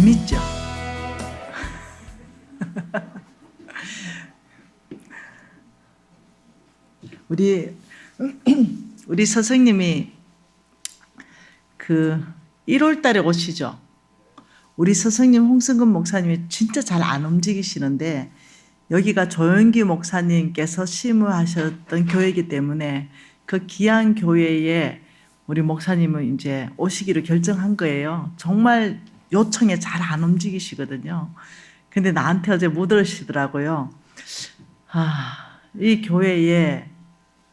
재밌죠? 우리 스승님이 그 1월 달에 오시죠. 우리 스승님 홍승근 목사님이 진짜 잘 안 움직이시는데 여기가 조영기 목사님께서 심우하셨던 교회이기 때문에 그 귀한 교회에 우리 목사님은 이제 오시기로 결정한 거예요. 정말 요청에 잘 안 움직이시거든요. 근데 나한테 어제 묻으시더라고요. 이 교회에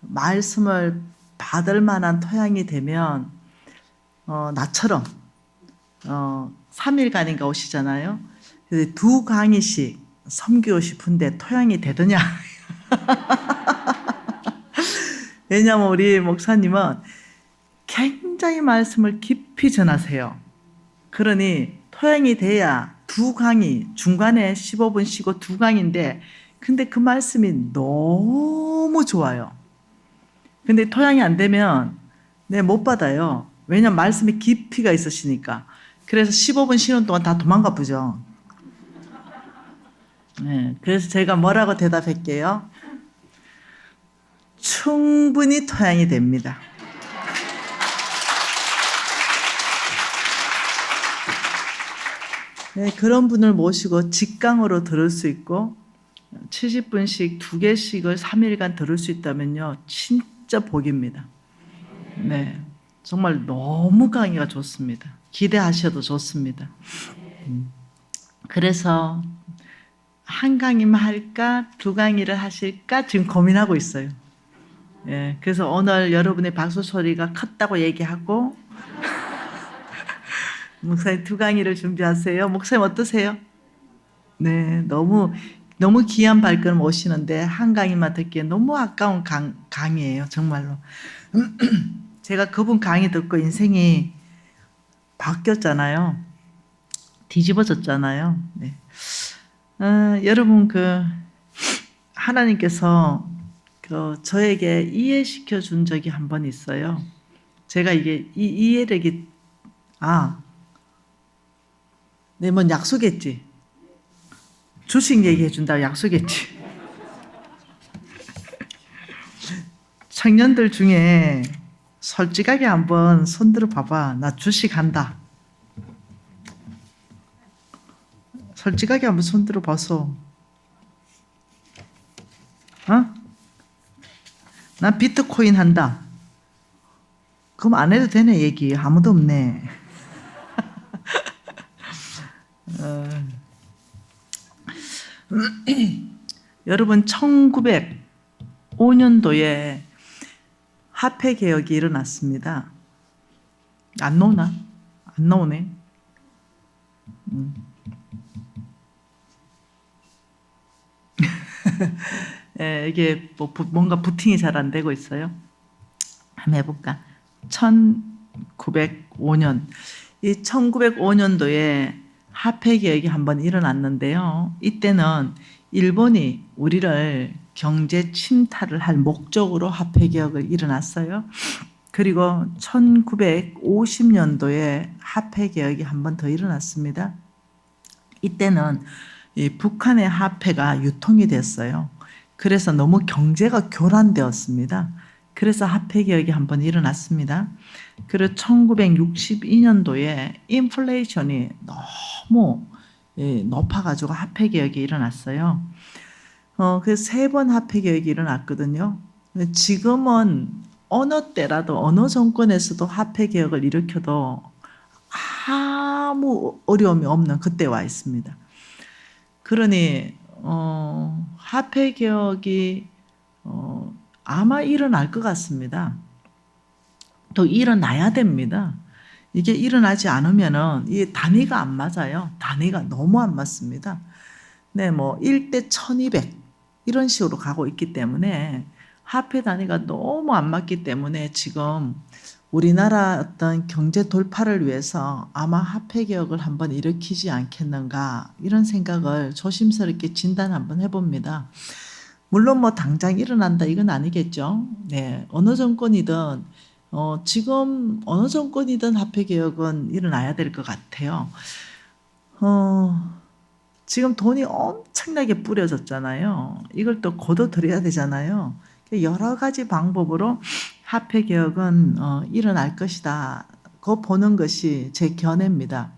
말씀을 받을 만한 토양이 되면 나처럼 3일간인가 오시잖아요. 그래서 2강의씩 섬기고 싶은데 토양이 되더냐. 왜냐하면 우리 목사님은 굉장히 말씀을 깊이 전하세요. 그러니 토양이 돼야 2강의, 중간에 15분 쉬고 2강인데 근데 그 말씀이 너무 좋아요. 근데 토양이 안 되면 못 받아요. 왜냐면 말씀에 깊이가 있으시니까. 그래서 15분 쉬는 동안 다 도망가 보죠. 네, 그래서 제가 뭐라고 대답할게요? 충분히 토양이 됩니다. 네, 그런 분을 모시고 직강으로 들을 수 있고 70분씩 2개씩을 3일간 들을 수 있다면요. 진짜 복입니다. 네, 정말 너무 강의가 좋습니다. 기대하셔도 좋습니다. 그래서 한 강의만 할까 2강의를 하실까 지금 고민하고 있어요. 예, 그래서 오늘 여러분의 박수 소리가 컸다고 얘기하고 목사님 2강의를 준비하세요. 목사님 어떠세요? 네, 너무 귀한 발걸음 오시는데 한 강의만 듣기에 너무 아까운 강의예요. 정말로. 제가 그분 강의 듣고 인생이 바뀌었잖아요. 뒤집어졌잖아요. 네. 여러분 하나님께서 저에게 이해시켜 준 적이 한 번 있어요. 제가 이게 이해력이 뭔 약속했지. 주식 얘기해 준다고 약속했지. 청년들 중에 솔직하게 한번 손들어 봐봐. 나 주식 한다. 솔직하게 한번 손들어 봐서. 나 비트코인 한다. 그럼 안 해도 되네 얘기. 아무도 없네. 여러분 1905년도에 화폐 개혁이 일어났습니다. 안 나오나? 안 나오네. 이게 뭔가 부팅이 잘 안 되고 있어요. 한번 해볼까? 1905년. 이 1905년도에 화폐 개혁이 한번 일어났는데요. 이때는 일본이 우리를 경제 침탈을 할 목적으로 화폐 개혁을 일어났어요. 그리고 1950년도에 화폐 개혁이 한번 더 일어났습니다. 이때는 이 북한의 화폐가 유통이 됐어요. 그래서 너무 경제가 교란되었습니다. 그래서 화폐 개혁이 한번 일어났습니다. 그리고 1962년도에 인플레이션이 너무 높아가지고 화폐 개혁이 일어났어요. 그래서 3번 화폐 개혁이 일어났거든요. 지금은 어느 때라도 어느 정권에서도 화폐 개혁을 일으켜도 아무 어려움이 없는 그때 와 있습니다. 그러니 화폐 개혁이 아마 일어날 것 같습니다. 또 일어나야 됩니다. 이게 일어나지 않으면은 이 단위가 안 맞아요. 단위가 너무 안 맞습니다. 네, 뭐 1대 1200 이런 식으로 가고 있기 때문에 화폐 단위가 너무 안 맞기 때문에 지금 우리나라 어떤 경제 돌파를 위해서 아마 화폐 개혁을 한번 일으키지 않겠는가 이런 생각을 조심스럽게 진단 한번 해봅니다. 물론 뭐 당장 일어난다 이건 아니겠죠. 네, 어느 정권이든 지금 어느 정권이든 화폐 개혁은 일어나야 될 것 같아요. 지금 돈이 엄청나게 뿌려졌잖아요. 이걸 또 거둬들여야 되잖아요. 여러 가지 방법으로 화폐 개혁은 일어날 것이다. 그거 보는 것이 제 견해입니다.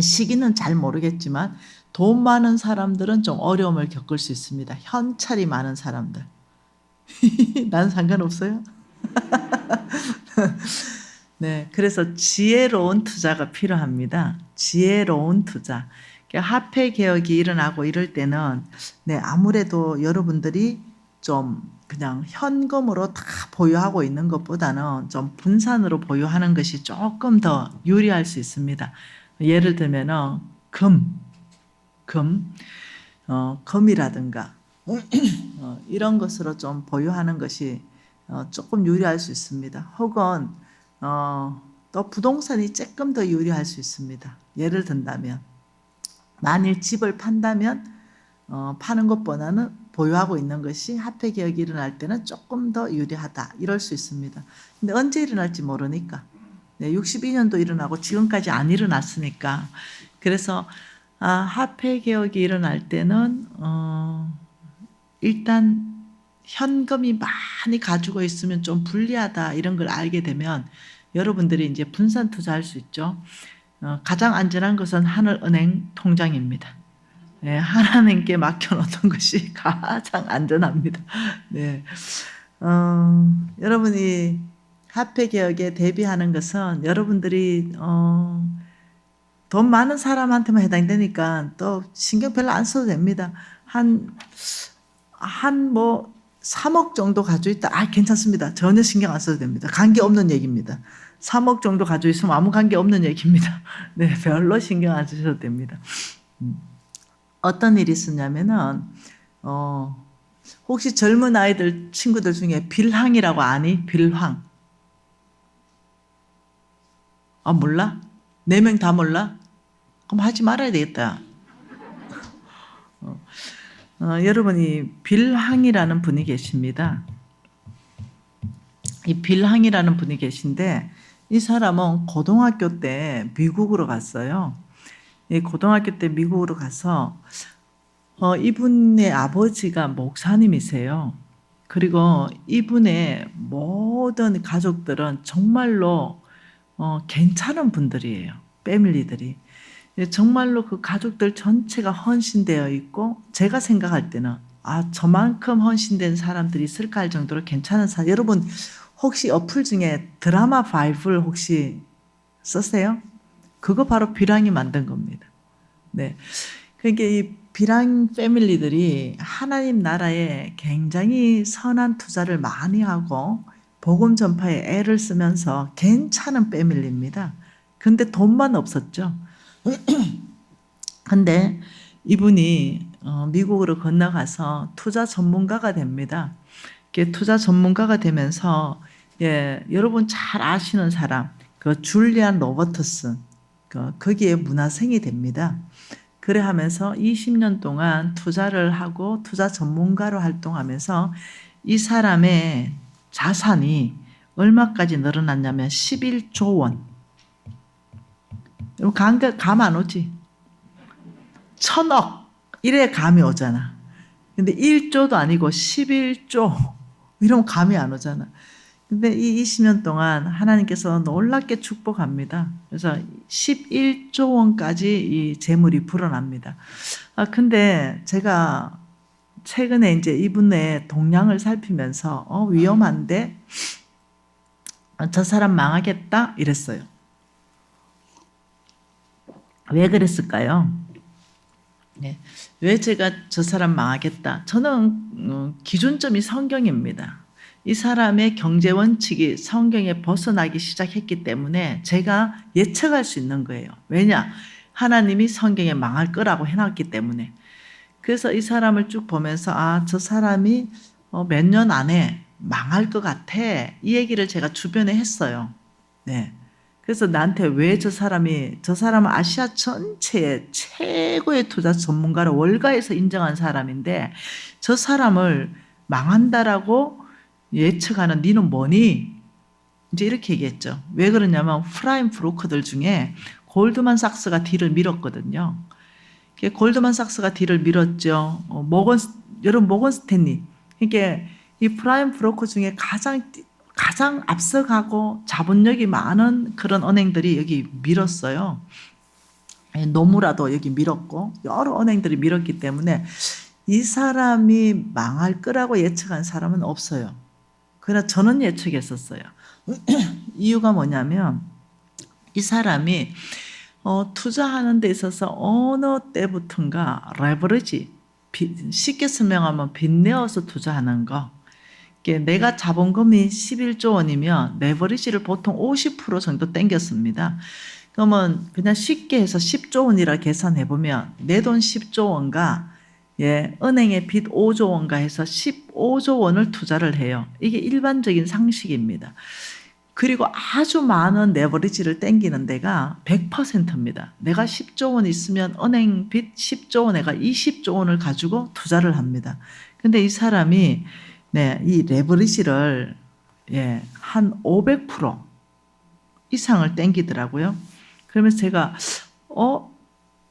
시기는 잘 모르겠지만 돈 많은 사람들은 좀 어려움을 겪을 수 있습니다. 현찰이 많은 사람들. 난 상관없어요. 네, 그래서 지혜로운 투자가 필요합니다. 지혜로운 투자. 화폐 개혁이 일어나고 이럴 때는 네, 아무래도 여러분들이 좀 그냥 현금으로 다 보유하고 있는 것보다는 좀 분산으로 보유하는 것이 조금 더 유리할 수 있습니다. 예를 들면은 금이라든가 이런 것으로 좀 보유하는 것이 조금 유리할 수 있습니다. 혹은 또 부동산이 조금 더 유리할 수 있습니다. 예를 든다면 만일 집을 판다면 파는 것보다는 보유하고 있는 것이 화폐 개혁이 일어날 때는 조금 더 유리하다 이럴 수 있습니다. 근데 언제 일어날지 모르니까 네, 62년도 일어나고 지금까지 안 일어났으니까 그래서 화폐 개혁이 일어날 때는 일단 현금이 많이 가지고 있으면 좀 불리하다 이런 걸 알게 되면 여러분들이 이제 분산 투자할 수 있죠. 가장 안전한 것은 하늘은행 통장입니다. 네, 하나님께 맡겨놓는 것이 가장 안전합니다. 네, 여러분이 화폐 개혁에 대비하는 것은 여러분들이 돈 많은 사람한테만 해당되니까 또 신경 별로 안 써도 됩니다. 한 뭐 3억 정도 가지고 있다. 괜찮습니다. 전혀 신경 안 써도 됩니다. 관계 없는 얘기입니다. 3억 정도 가지고 있으면 아무 관계 없는 얘기입니다. 네, 별로 신경 안 쓰셔도 됩니다. 어떤 일이 있었냐면은, 혹시 젊은 아이들, 친구들 중에 빌항이라고 아니? 빌항. 몰라? 4명 다 몰라? 그럼 하지 말아야 되겠다. 여러분이 빌항이라는 분이 계십니다. 이 빌항이라는 분이 계신데 이 사람은 고등학교 때 미국으로 갔어요. 이 고등학교 때 미국으로 가서 이분의 아버지가 목사님이세요. 그리고 이분의 모든 가족들은 정말로 괜찮은 분들이에요. 패밀리들이. 정말로 그 가족들 전체가 헌신되어 있고 제가 생각할 때는 저만큼 헌신된 사람들이 있을까 할 정도로 괜찮은 사람. 여러분 혹시 어플 중에 드라마 바이블 혹시 썼어요? 그거 바로 빌항이 만든 겁니다. 네. 그러니까 이 빌항 패밀리들이 하나님 나라에 굉장히 선한 투자를 많이 하고 복음 전파에 애를 쓰면서 괜찮은 패밀리입니다. 근데 돈만 없었죠. 근데 이분이 미국으로 건너가서 투자 전문가가 됩니다. 투자 전문가가 되면서 여러분 잘 아시는 사람 그 줄리안 로버트슨 거기에 문화생이 됩니다. 그래 하면서 20년 동안 투자를 하고 투자 전문가로 활동하면서 이 사람의 자산이 얼마까지 늘어났냐면 11조 원. 감 안 오지? 1000억 이래 감이 오잖아. 근데 1조도 아니고 11조 이러면 감이 안 오잖아. 근데 이 20년 동안 하나님께서 놀랍게 축복합니다. 그래서 11조 원까지 이 재물이 불어납니다. 근데 제가 최근에 이제 이분의 동향을 살피면서 위험한데 저 사람 망하겠다 이랬어요. 왜 그랬을까요? 네. 왜 제가 저 사람 망하겠다? 저는 기준점이 성경입니다. 이 사람의 경제 원칙이 성경에 벗어나기 시작했기 때문에 제가 예측할 수 있는 거예요. 왜냐? 하나님이 성경에 망할 거라고 해놨기 때문에. 그래서 이 사람을 쭉 보면서 저 사람이 몇 년 안에 망할 것 같아. 이 얘기를 제가 주변에 했어요. 네. 그래서 나한테 왜 저 사람은 아시아 전체의 최고의 투자 전문가로 월가에서 인정한 사람인데 저 사람을 망한다라고 예측하는 니는 뭐니? 이제 이렇게 얘기했죠. 왜 그러냐면 프라임 브로커들 중에 골드만삭스가 딜을 밀었거든요. 골드만삭스가 딜을 밀었죠. 여러분 모건 스탠리. 그러니까 이 프라임 브로커 중에 가장 앞서가고 자본력이 많은 그런 은행들이 여기 밀었어요. 노무라도 여기 밀었고 여러 은행들이 밀었기 때문에 이 사람이 망할 거라고 예측한 사람은 없어요. 그러나 저는 예측했었어요. 이유가 뭐냐면 이 사람이 투자하는 데 있어서 어느 때부턴가 레버리지, 쉽게 설명하면 빚내어서 투자하는 거. 내가 자본금이 11조 원이면 레버리지를 보통 50% 정도 땡겼습니다. 그러면 그냥 쉽게 해서 10조 원이라 계산해보면 내 돈 10조 원과 은행의 빚 5조 원가 해서 15조 원을 투자를 해요. 이게 일반적인 상식입니다. 그리고 아주 많은 레버리지를 땡기는 데가 100%입니다. 내가 10조 원 있으면 은행 빚 10조 원 내가 20조 원을 가지고 투자를 합니다. 근데 이 사람이 이 레버리지를 한 500% 이상을 땡기더라고요. 그러면서 제가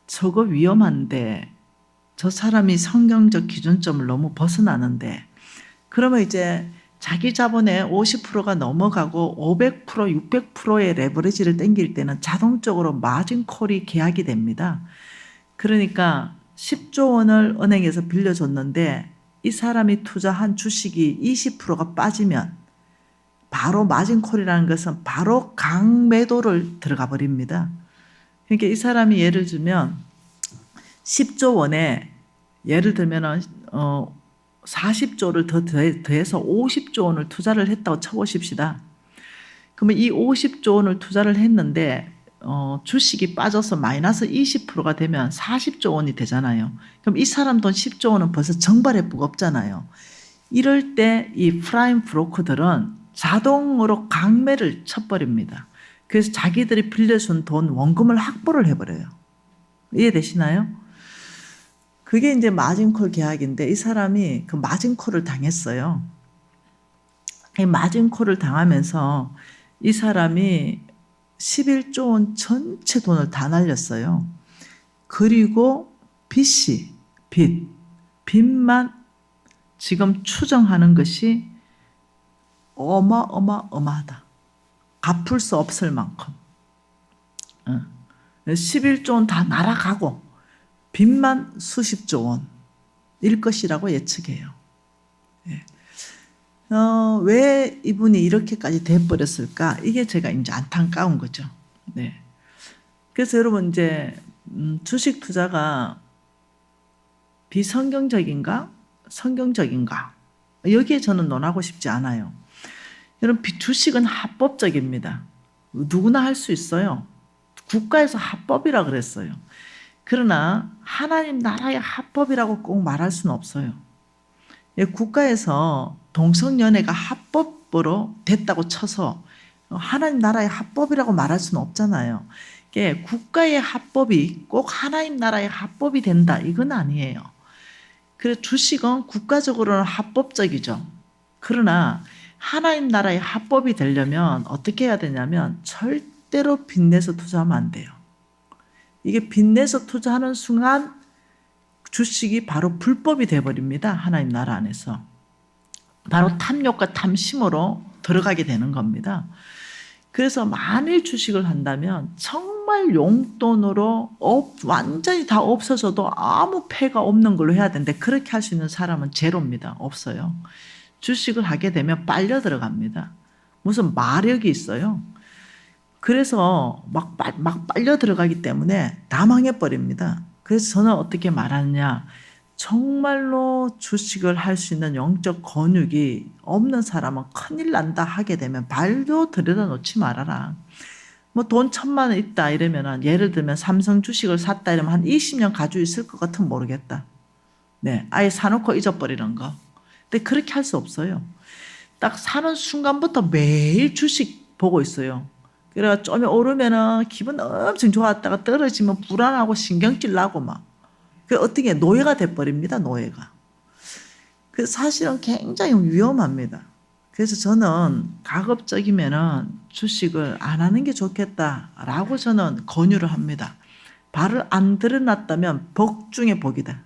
저거 위험한데 저 사람이 성경적 기준점을 너무 벗어나는데 그러면 이제 자기 자본의 50%가 넘어가고 500%, 600%의 레버리지를 땡길 때는 자동적으로 마진콜이 계약이 됩니다. 그러니까 10조 원을 은행에서 빌려줬는데 이 사람이 투자한 주식이 20%가 빠지면 바로 마진콜이라는 것은 바로 강매도를 들어가 버립니다. 그러니까 이 사람이 예를 들면 10조 원에 예를 들면 40조를 더 더해서 50조 원을 투자를 했다고 쳐보십시다. 그러면 이 50조 원을 투자를 했는데 주식이 빠져서 마이너스 20%가 되면 40조 원이 되잖아요. 그럼 이 사람 돈 10조 원은 벌써 정발에 무겁잖아요. 이럴 때 이 프라임 브로커들은 자동으로 강매를 쳐버립니다. 그래서 자기들이 빌려준 돈 원금을 확보를 해버려요. 이해되시나요? 그게 이제 마진콜 계약인데 이 사람이 그 마진콜을 당했어요. 이 마진콜을 당하면서 이 사람이 11조 원 전체 돈을 다 날렸어요. 그리고 빚만 지금 추정하는 것이 어마어마하다. 갚을 수 없을 만큼. 11조 원 다 날아가고 빚만 수십조 원일 것이라고 예측해요. 왜 이분이 이렇게까지 돼버렸을까? 이게 제가 이제 안타까운 거죠. 네. 그래서 여러분 이제 주식 투자가 비성경적인가? 성경적인가? 여기에 저는 논하고 싶지 않아요. 여러분 주식은 합법적입니다. 누구나 할 수 있어요. 국가에서 합법이라 그랬어요. 그러나 하나님 나라의 합법이라고 꼭 말할 수는 없어요. 국가에서 동성연애가 합법으로 됐다고 쳐서 하나님 나라의 합법이라고 말할 수는 없잖아요. 국가의 합법이 꼭 하나님 나라의 합법이 된다 이건 아니에요. 그래서 주식은 국가적으로는 합법적이죠. 그러나 하나님 나라의 합법이 되려면 어떻게 해야 되냐면 절대로 빚내서 투자하면 안 돼요. 이게 빚내서 투자하는 순간 주식이 바로 불법이 되어버립니다. 하나님 나라 안에서. 바로 탐욕과 탐심으로 들어가게 되는 겁니다. 그래서 만일 주식을 한다면 정말 용돈으로 완전히 다 없어져도 아무 폐가 없는 걸로 해야 되는데 그렇게 할 수 있는 사람은 제로입니다. 없어요. 주식을 하게 되면 빨려 들어갑니다. 무슨 마력이 있어요. 그래서 막 빨려 들어가기 때문에 다 망해버립니다. 그래서 저는 어떻게 말하느냐. 정말로 주식을 할 수 있는 영적 권육이 없는 사람은 큰일 난다 하게 되면 발도 들여다 놓지 말아라. 뭐 돈 1,000만 원 있다 이러면은 예를 들면 삼성 주식을 샀다 이러면 한 20년 가지고 있을 것 같으면 모르겠다. 네, 아예 사놓고 잊어버리는 거. 근데 그렇게 할 수 없어요. 딱 사는 순간부터 매일 주식 보고 있어요. 그래가 좀 오르면은 기분 엄청 좋았다가 떨어지면 불안하고 신경질 나고 막. 그 어떻게 노예가 돼버립니다. 노예가. 그 사실은 굉장히 위험합니다. 그래서 저는 가급적이면은 주식을 안 하는 게 좋겠다라고 저는 권유를 합니다. 발을 안 들여놨다면 복 중에 복이다.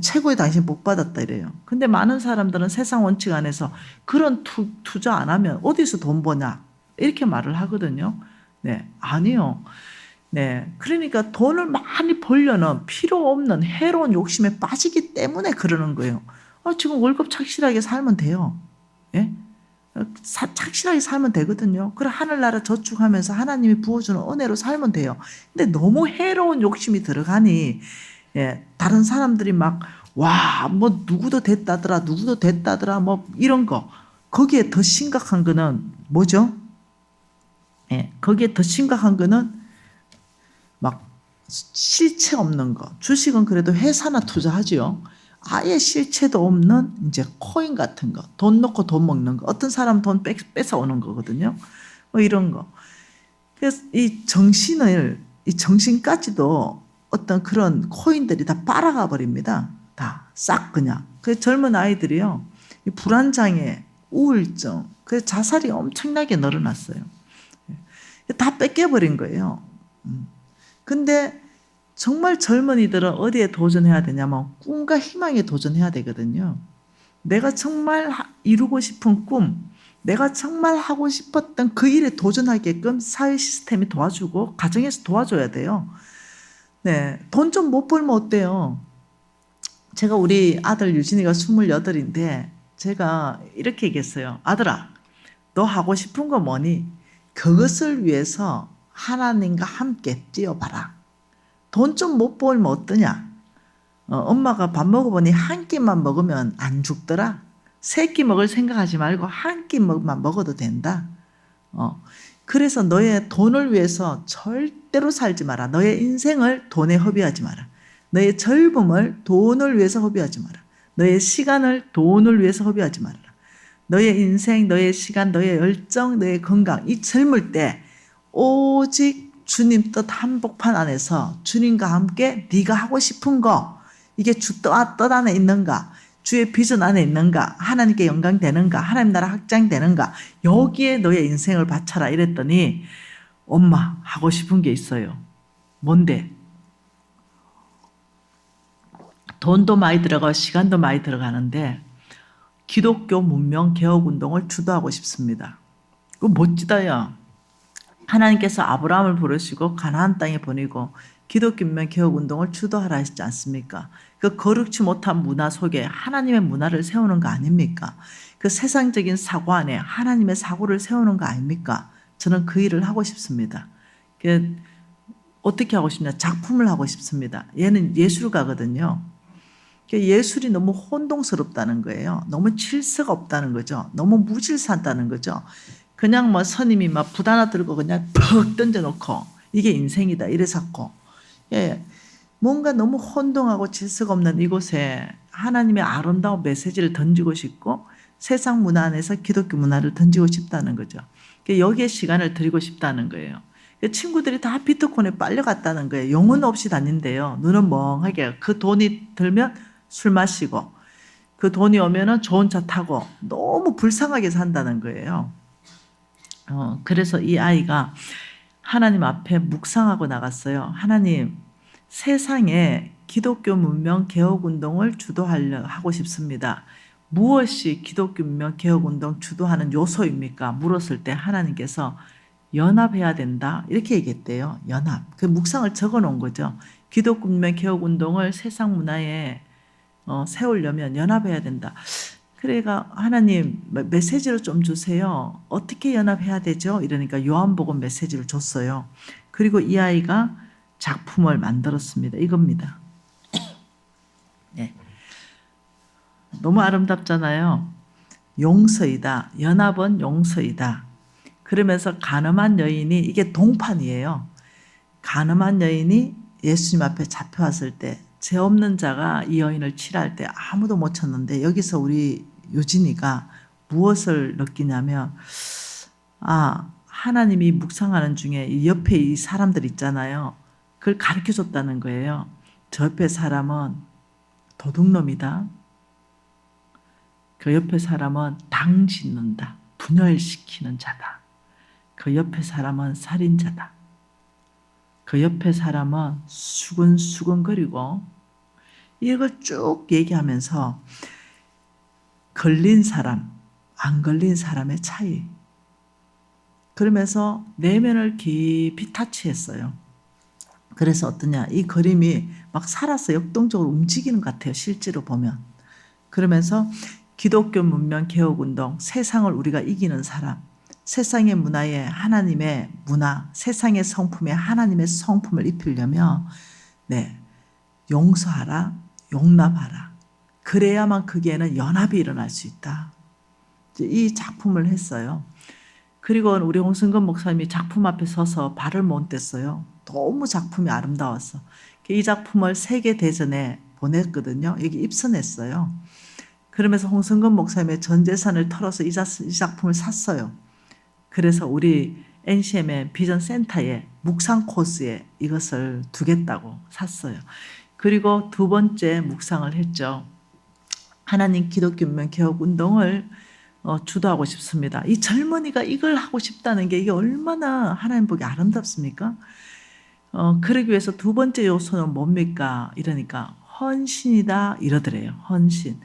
최고의 당신 복 받았다 이래요. 근데 많은 사람들은 세상 원칙 안에서 그런 투자 안 하면 어디서 돈 버냐 이렇게 말을 하거든요. 네, 아니요. 네, 그러니까 돈을 많이 벌려는 필요 없는 해로운 욕심에 빠지기 때문에 그러는 거예요. 지금 월급 착실하게 살면 돼요. 예? 착실하게 살면 되거든요. 그래 하늘나라 저축하면서 하나님이 부어주는 은혜로 살면 돼요. 근데 너무 해로운 욕심이 들어가니 예, 다른 사람들이 막 와, 뭐 누구도 됐다더라, 누구도 됐다더라, 뭐 이런 거. 거기에 더 심각한 거는 뭐죠? 예, 거기에 더 심각한 거는 막 실체 없는 거. 주식은 그래도 회사나 투자하지요. 아예 실체도 없는 이제 코인 같은 거. 돈 넣고 돈 먹는 거. 어떤 사람 돈 뺏어 오는 거거든요. 뭐 이런 거. 그래서 이 정신까지도 어떤 그런 코인들이 다 빨아가 버립니다. 다 싹 그냥. 그 젊은 아이들이요. 이 불안장애, 우울증, 그 자살이 엄청나게 늘어났어요. 다 뺏겨버린 거예요. 근데 정말 젊은이들은 어디에 도전해야 되냐면 꿈과 희망에 도전해야 되거든요. 내가 정말 이루고 싶은 꿈, 내가 정말 하고 싶었던 그 일에 도전하게끔 사회 시스템이 도와주고 가정에서 도와줘야 돼요. 네, 돈 좀 못 벌면 어때요? 제가 우리 아들 유진이가 28인데 제가 이렇게 얘기했어요. 아들아, 너 하고 싶은 거 뭐니? 그것을 위해서 하나님과 함께 뛰어봐라. 돈 좀 못 벌면 어떠냐? 엄마가 밥 먹어보니 한 끼만 먹으면 안 죽더라. 세 끼 먹을 생각하지 말고 한 끼만 먹어도 된다. 그래서 너의 돈을 위해서 절대로 살지 마라. 너의 인생을 돈에 허비하지 마라. 너의 젊음을 돈을 위해서 허비하지 마라. 너의 시간을 돈을 위해서 허비하지 마라. 너의 인생, 너의 시간, 너의 열정, 너의 건강, 이 젊을 때 오직 주님 뜻 한복판 안에서 주님과 함께 네가 하고 싶은 거, 이게 주 뜻 안에 있는가, 주의 비전 안에 있는가, 하나님께 영광 되는가, 하나님 나라 확장되는가, 여기에 너의 인생을 바쳐라 이랬더니 엄마 하고 싶은 게 있어요. 뭔데? 돈도 많이 들어가고 시간도 많이 들어가는데 기독교 문명 개혁 운동을 주도하고 싶습니다. 그거 멋지다야. 하나님께서 아브라함을 부르시고 가나안 땅에 보내고 기독교 문명 개혁 운동을 주도하라 하시지 않습니까? 그 거룩지 못한 문화 속에 하나님의 문화를 세우는 거 아닙니까? 그 세상적인 사고 안에 하나님의 사고를 세우는 거 아닙니까? 저는 그 일을 하고 싶습니다. 어떻게 하고 싶냐? 작품을 하고 싶습니다. 얘는 예술가거든요. 예술이 너무 혼동스럽다는 거예요. 너무 질서가 없다는 거죠. 너무 무질서하다는 거죠. 그냥 뭐 선임이 막 붓 하나 들고 그냥 퍽 던져놓고 이게 인생이다 이래 잡고 뭔가 너무 혼동하고 질서가 없는 이곳에 하나님의 아름다운 메시지를 던지고 싶고 세상 문화 안에서 기독교 문화를 던지고 싶다는 거죠. 여기에 시간을 드리고 싶다는 거예요. 친구들이 다 비트코인에 빨려갔다는 거예요. 영혼 없이 다닌대요. 눈은 멍하게. 그 돈이 들면 술 마시고 그 돈이 오면은 좋은 차 타고 너무 불쌍하게 산다는 거예요. 그래서 이 아이가 하나님 앞에 묵상하고 나갔어요. 하나님, 세상에 기독교 문명 개혁 운동을 하고 싶습니다. 무엇이 기독교 문명 개혁 운동 주도하는 요소입니까? 물었을 때 하나님께서 연합해야 된다. 이렇게 얘기했대요. 연합. 그 묵상을 적어 놓은 거죠. 기독교 문명 개혁 운동을 세상 문화에 세우려면 연합해야 된다. 그래가 하나님 메시지를 좀 주세요. 어떻게 연합해야 되죠? 이러니까 요한복음 메시지를 줬어요. 그리고 이 아이가 작품을 만들었습니다. 이겁니다. 네. 너무 아름답잖아요. 용서이다. 연합은 용서이다. 그러면서 가늠한 여인이 이게 동판이에요. 가늠한 여인이 예수님 앞에 잡혀왔을 때 죄 없는 자가 이 여인을 치료할 때 아무도 못 쳤는데 여기서 우리 유진이가 무엇을 느끼냐면 하나님이 묵상하는 중에 옆에 이 사람들 있잖아요. 그걸 가르쳐줬다는 거예요. 저 옆에 사람은 도둑놈이다. 그 옆에 사람은 당 짓는다. 분열시키는 자다. 그 옆에 사람은 살인자다. 그 옆에 사람은 수근수근거리고 이걸 쭉 얘기하면서 걸린 사람, 안 걸린 사람의 차이. 그러면서 내면을 깊이 타치했어요. 그래서 어떠냐, 이 그림이 막 살아서 역동적으로 움직이는 것 같아요. 실제로 보면. 그러면서 기독교 문명 개혁운동, 세상을 우리가 이기는 사람, 세상의 문화에 하나님의 문화, 세상의 성품에 하나님의 성품을 입히려면 네, 용서하라, 용납하라. 그래야만 거기에는 연합이 일어날 수 있다. 이 작품을 했어요. 그리고 우리 홍승건 목사님이 작품 앞에 서서 발을 못 뗐어요. 너무 작품이 아름다웠어. 이 작품을 세계대전에 보냈거든요. 여기 입선했어요. 그러면서 홍승건 목사님의 전 재산을 털어서 이 작품을 샀어요. 그래서 우리 NCM의 비전 센터에 묵상 코스에 이것을 두겠다고 샀어요. 그리고 두 번째 묵상을 했죠. 하나님 기독교 문명 개혁 운동을 주도하고 싶습니다. 이 젊은이가 이걸 하고 싶다는 게 이게 얼마나 하나님 보기 아름답습니까? 그러기 위해서 두 번째 요소는 뭡니까? 이러니까 헌신이다 이러더래요. 헌신.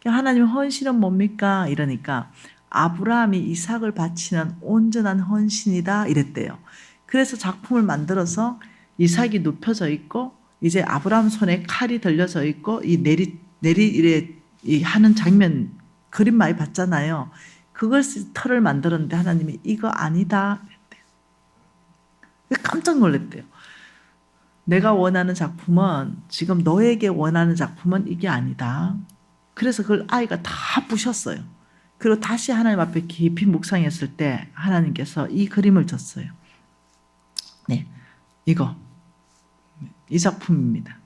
하나님 헌신은 뭡니까? 이러니까 아브라함이 이삭을 바치는 온전한 헌신이다 이랬대요. 그래서 작품을 만들어서 이삭이 눕혀져 있고 이제 아브라함 손에 칼이 들려져 있고 이 내리 이래 하는 장면 그림 많이 봤잖아요. 그걸 털을 만들었는데 하나님이 이거 아니다 이랬대요. 깜짝 놀랐대요. 내가 원하는 작품은 지금 너에게 원하는 작품은 이게 아니다. 그래서 그걸 아이가 다 부셨어요. 그리고 다시 하나님 앞에 깊이 묵상했을 때 하나님께서 이 그림을 줬어요. 네, 이 작품입니다.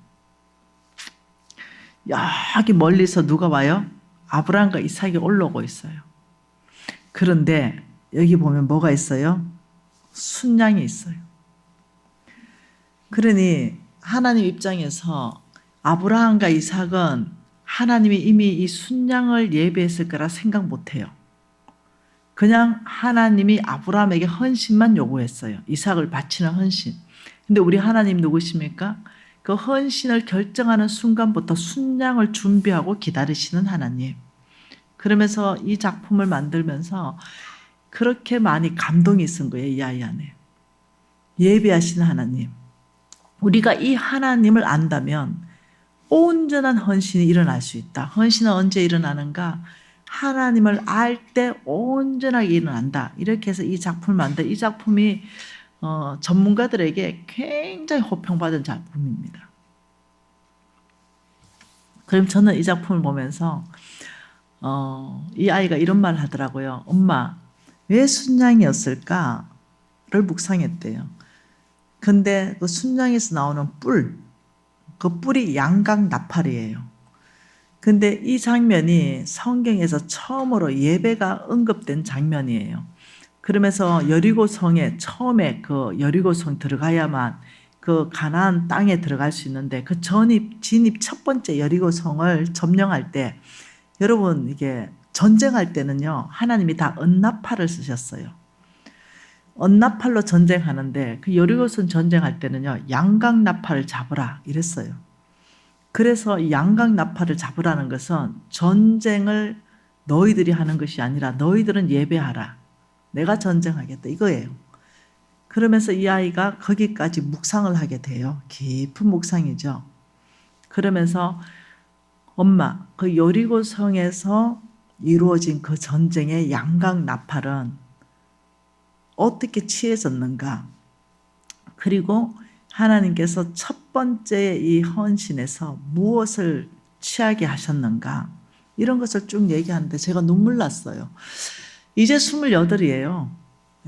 여기 멀리서 누가 와요? 아브라함과 이삭이 올라오고 있어요. 그런데 여기 보면 뭐가 있어요? 순양이 있어요. 그러니 하나님 입장에서 아브라함과 이삭은 하나님이 이미 이 순양을 예비했을 거라 생각 못해요. 그냥 하나님이 아브라함에게 헌신만 요구했어요. 이삭을 바치는 헌신. 근데 우리 하나님 누구십니까? 그 헌신을 결정하는 순간부터 순양을 준비하고 기다리시는 하나님. 그러면서 이 작품을 만들면서 그렇게 많이 감동이 있은 거예요. 이 아이 안에. 예비하시는 하나님. 우리가 이 하나님을 안다면 온전한 헌신이 일어날 수 있다. 헌신은 언제 일어나는가? 하나님을 알 때 온전하게 일어난다. 이렇게 해서 이 작품을 만든 이 작품이 전문가들에게 굉장히 호평받은 작품입니다. 그럼 저는 이 작품을 보면서 이 아이가 이런 말을 하더라고요. 엄마, 왜 순양이었을까를 묵상했대요. 근데 그 순양에서 나오는 그 뿔이 양각 나팔이에요. 근데 이 장면이 성경에서 처음으로 예배가 언급된 장면이에요. 그러면서 여리고성에 처음에 그 여리고성 들어가야만 그 가나안 땅에 들어갈 수 있는데 그 진입 첫 번째 여리고성을 점령할 때 여러분 이게 전쟁할 때는요 하나님이 다 언나팔을 쓰셨어요. 언나팔로 전쟁하는데 그 여리고성 전쟁할 때는요 양각 나팔을 잡으라 이랬어요. 그래서 양각 나팔을 잡으라는 것은 전쟁을 너희들이 하는 것이 아니라 너희들은 예배하라. 내가 전쟁하겠다 이거예요. 그러면서 이 아이가 거기까지 묵상을 하게 돼요. 깊은 묵상이죠. 그러면서 엄마, 그 여리고성에서 이루어진 그 전쟁의 양각 나팔은 어떻게 취해졌는가? 그리고 하나님께서 첫 번째 이 헌신에서 무엇을 취하게 하셨는가? 이런 것을 쭉 얘기하는데 제가 눈물 났어요. 이제 28이에요.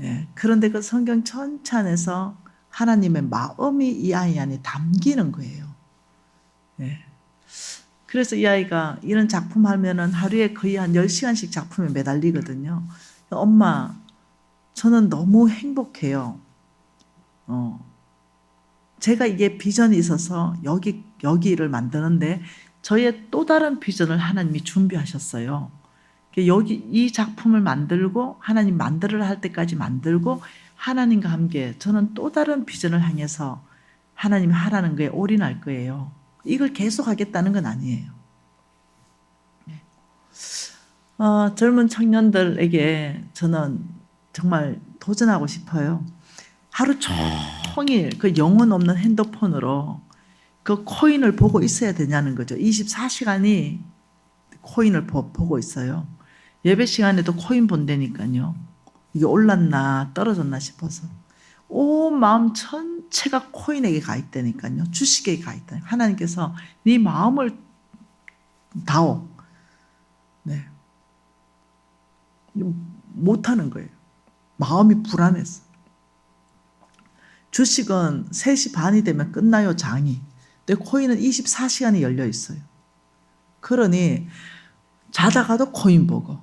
예, 그런데 그 성경 전체에서 하나님의 마음이 이 아이 안에 담기는 거예요. 예. 그래서 이 아이가 이런 작품 하면은 하루에 거의 한 10시간씩 작품에 매달리거든요. 엄마, 저는 너무 행복해요. 제가 이게 비전이 있어서 여기를 만드는데 저의 또 다른 비전을 하나님이 준비하셨어요. 여기 이 작품을 만들고 하나님 만들어라 할 때까지 만들고 하나님과 함께 저는 또 다른 비전을 향해서 하나님이 하라는 거에 올인할 거예요. 이걸 계속 하겠다는 건 아니에요. 젊은 청년들에게 저는 정말 도전하고 싶어요. 하루 종일 그 영혼 없는 핸드폰으로 그 코인을 보고 있어야 되냐는 거죠. 24시간이 코인을 보고 있어요. 예배 시간에도 코인 본다니까요. 이게 올랐나 떨어졌나 싶어서. 온 마음 전체가 코인에게 가 있다니까요. 주식에 가 있다. 하나님께서 네 마음을 다오. 네. 못하는 거예요. 마음이 불안해서. 주식은 3시 반이 되면 끝나요, 장이. 근데 코인은 24시간이 열려 있어요. 그러니 자다가도 코인 보고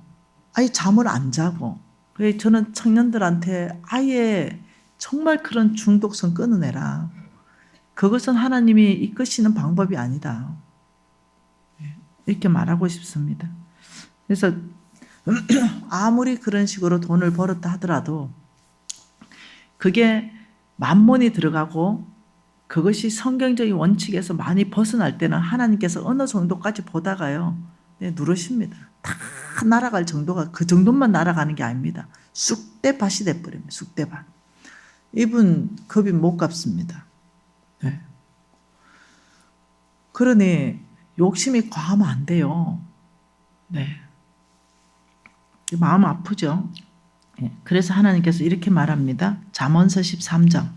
아예 잠을 안 자고. 그래서 저는 청년들한테 아예 정말 그런 중독성 끊어내라. 그것은 하나님이 이끄시는 방법이 아니다. 이렇게 말하고 싶습니다. 그래서 아무리 그런 식으로 돈을 벌었다 하더라도 그게 만몬이 들어가고 그것이 성경적인 원칙에서 많이 벗어날 때는 하나님께서 어느 정도까지 보다가요. 네, 누르십니다. 다 날아갈 정도가 그 정도만 날아가는 게 아닙니다. 쑥대밭이 돼버립니다. 쑥대밭. 이분 겁이 못 갚습니다. 네. 그러니 욕심이 과하면 안 돼요. 네. 마음 아프죠? 네. 그래서 하나님께서 이렇게 말합니다. 잠언서 13장.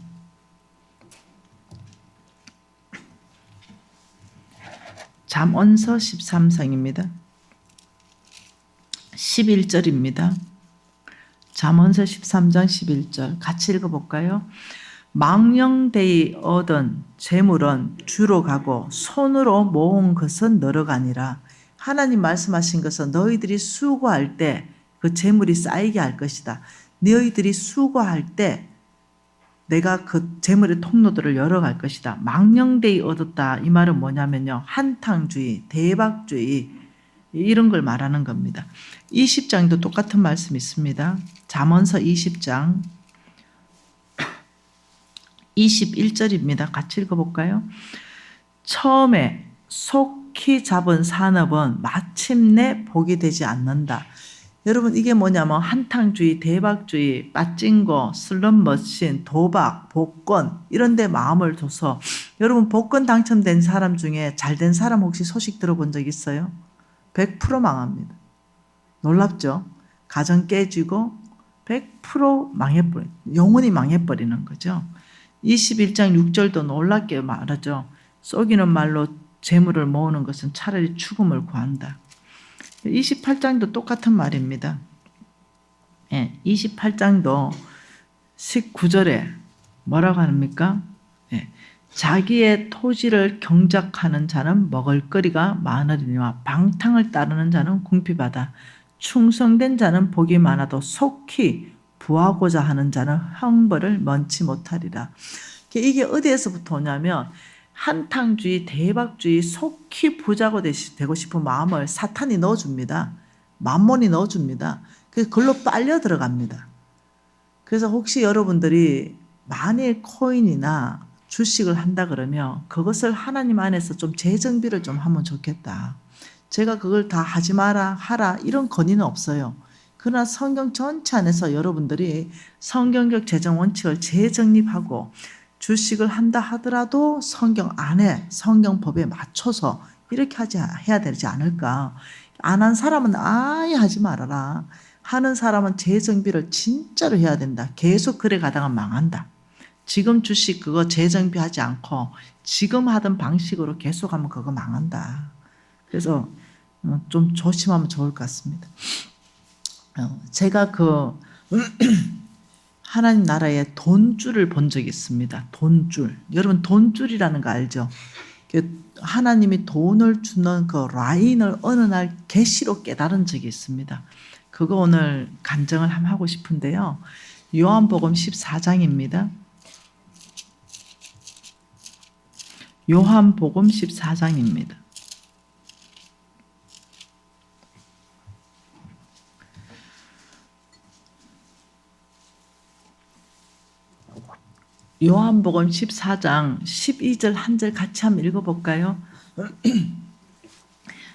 잠언서 13장입니다. 11절입니다. 잠언서 13장 11절 같이 읽어볼까요? 망령되이 얻은 재물은 주로 가고 손으로 모은 것은 늘어가니라. 하나님 말씀하신 것은 너희들이 수고할 때 그 재물이 쌓이게 할 것이다. 너희들이 수고할 때 내가 그 재물의 통로들을 열어갈 것이다. 망령되이 얻었다. 이 말은 뭐냐면요. 한탕주의, 대박주의 이런 걸 말하는 겁니다. 20장도 똑같은 말씀이 있습니다. 잠언서 20장 21절입니다. 같이 읽어볼까요? 처음에 속히 잡은 산업은 마침내 복이 되지 않는다. 여러분 이게 뭐냐면 한탕주의, 대박주의, 빠찡거, 슬롯머신, 도박, 복권 이런 데 마음을 둬서 여러분 복권 당첨된 사람 중에 잘된 사람 혹시 소식 들어본 적 있어요? 100% 망합니다. 놀랍죠? 가정 깨지고 100% 망해버려 영혼이 망해버리는 거죠. 21장 6절도 놀랍게 말하죠. 쏘기는 말로 재물을 모으는 것은 차라리 죽음을 구한다. 28장도 똑같은 말입니다. 28장도 19절에 뭐라고 합니까? 자기의 토지를 경작하는 자는 먹을거리가 많으리니와 방탕을 따르는 자는 궁핍하다. 충성된 자는 복이 많아도 속히 부하고자 하는 자는 형벌을 면치 못하리라. 이게 어디에서부터 오냐면 한탕주의, 대박주의, 속히 부자가 되고 싶은 마음을 사탄이 넣어줍니다. 만몬이 넣어줍니다. 그걸로 빨려 들어갑니다. 그래서 혹시 여러분들이 만일 코인이나 주식을 한다 그러면 그것을 하나님 안에서 좀 재정비를 좀 하면 좋겠다. 제가 그걸 다 하지 마라, 하라 이런 건의는 없어요. 그러나 성경 전체 안에서 여러분들이 성경적 재정 원칙을 재정립하고 주식을 한다 하더라도 성경 안에 성경법에 맞춰서 이렇게 해야 되지 않을까. 안 한 사람은 아예 하지 말아라. 하는 사람은 재정비를 진짜로 해야 된다. 계속 그래 가다가 망한다. 지금 주식 그거 재정비하지 않고 지금 하던 방식으로 계속하면 그거 망한다. 그래서 좀 조심하면 좋을 것 같습니다. 제가 하나님 나라에 돈줄을 본 적이 있습니다. 돈줄. 여러분 돈줄이라는 거 알죠? 하나님이 돈을 주는 그 라인을 어느 날 계시로 깨달은 적이 있습니다. 그거 오늘 간증을 한번 하고 싶은데요. 요한복음 14장입니다. 요한복음 14장입니다. 요한복음 14장 12절 한 절 같이 한번 읽어볼까요?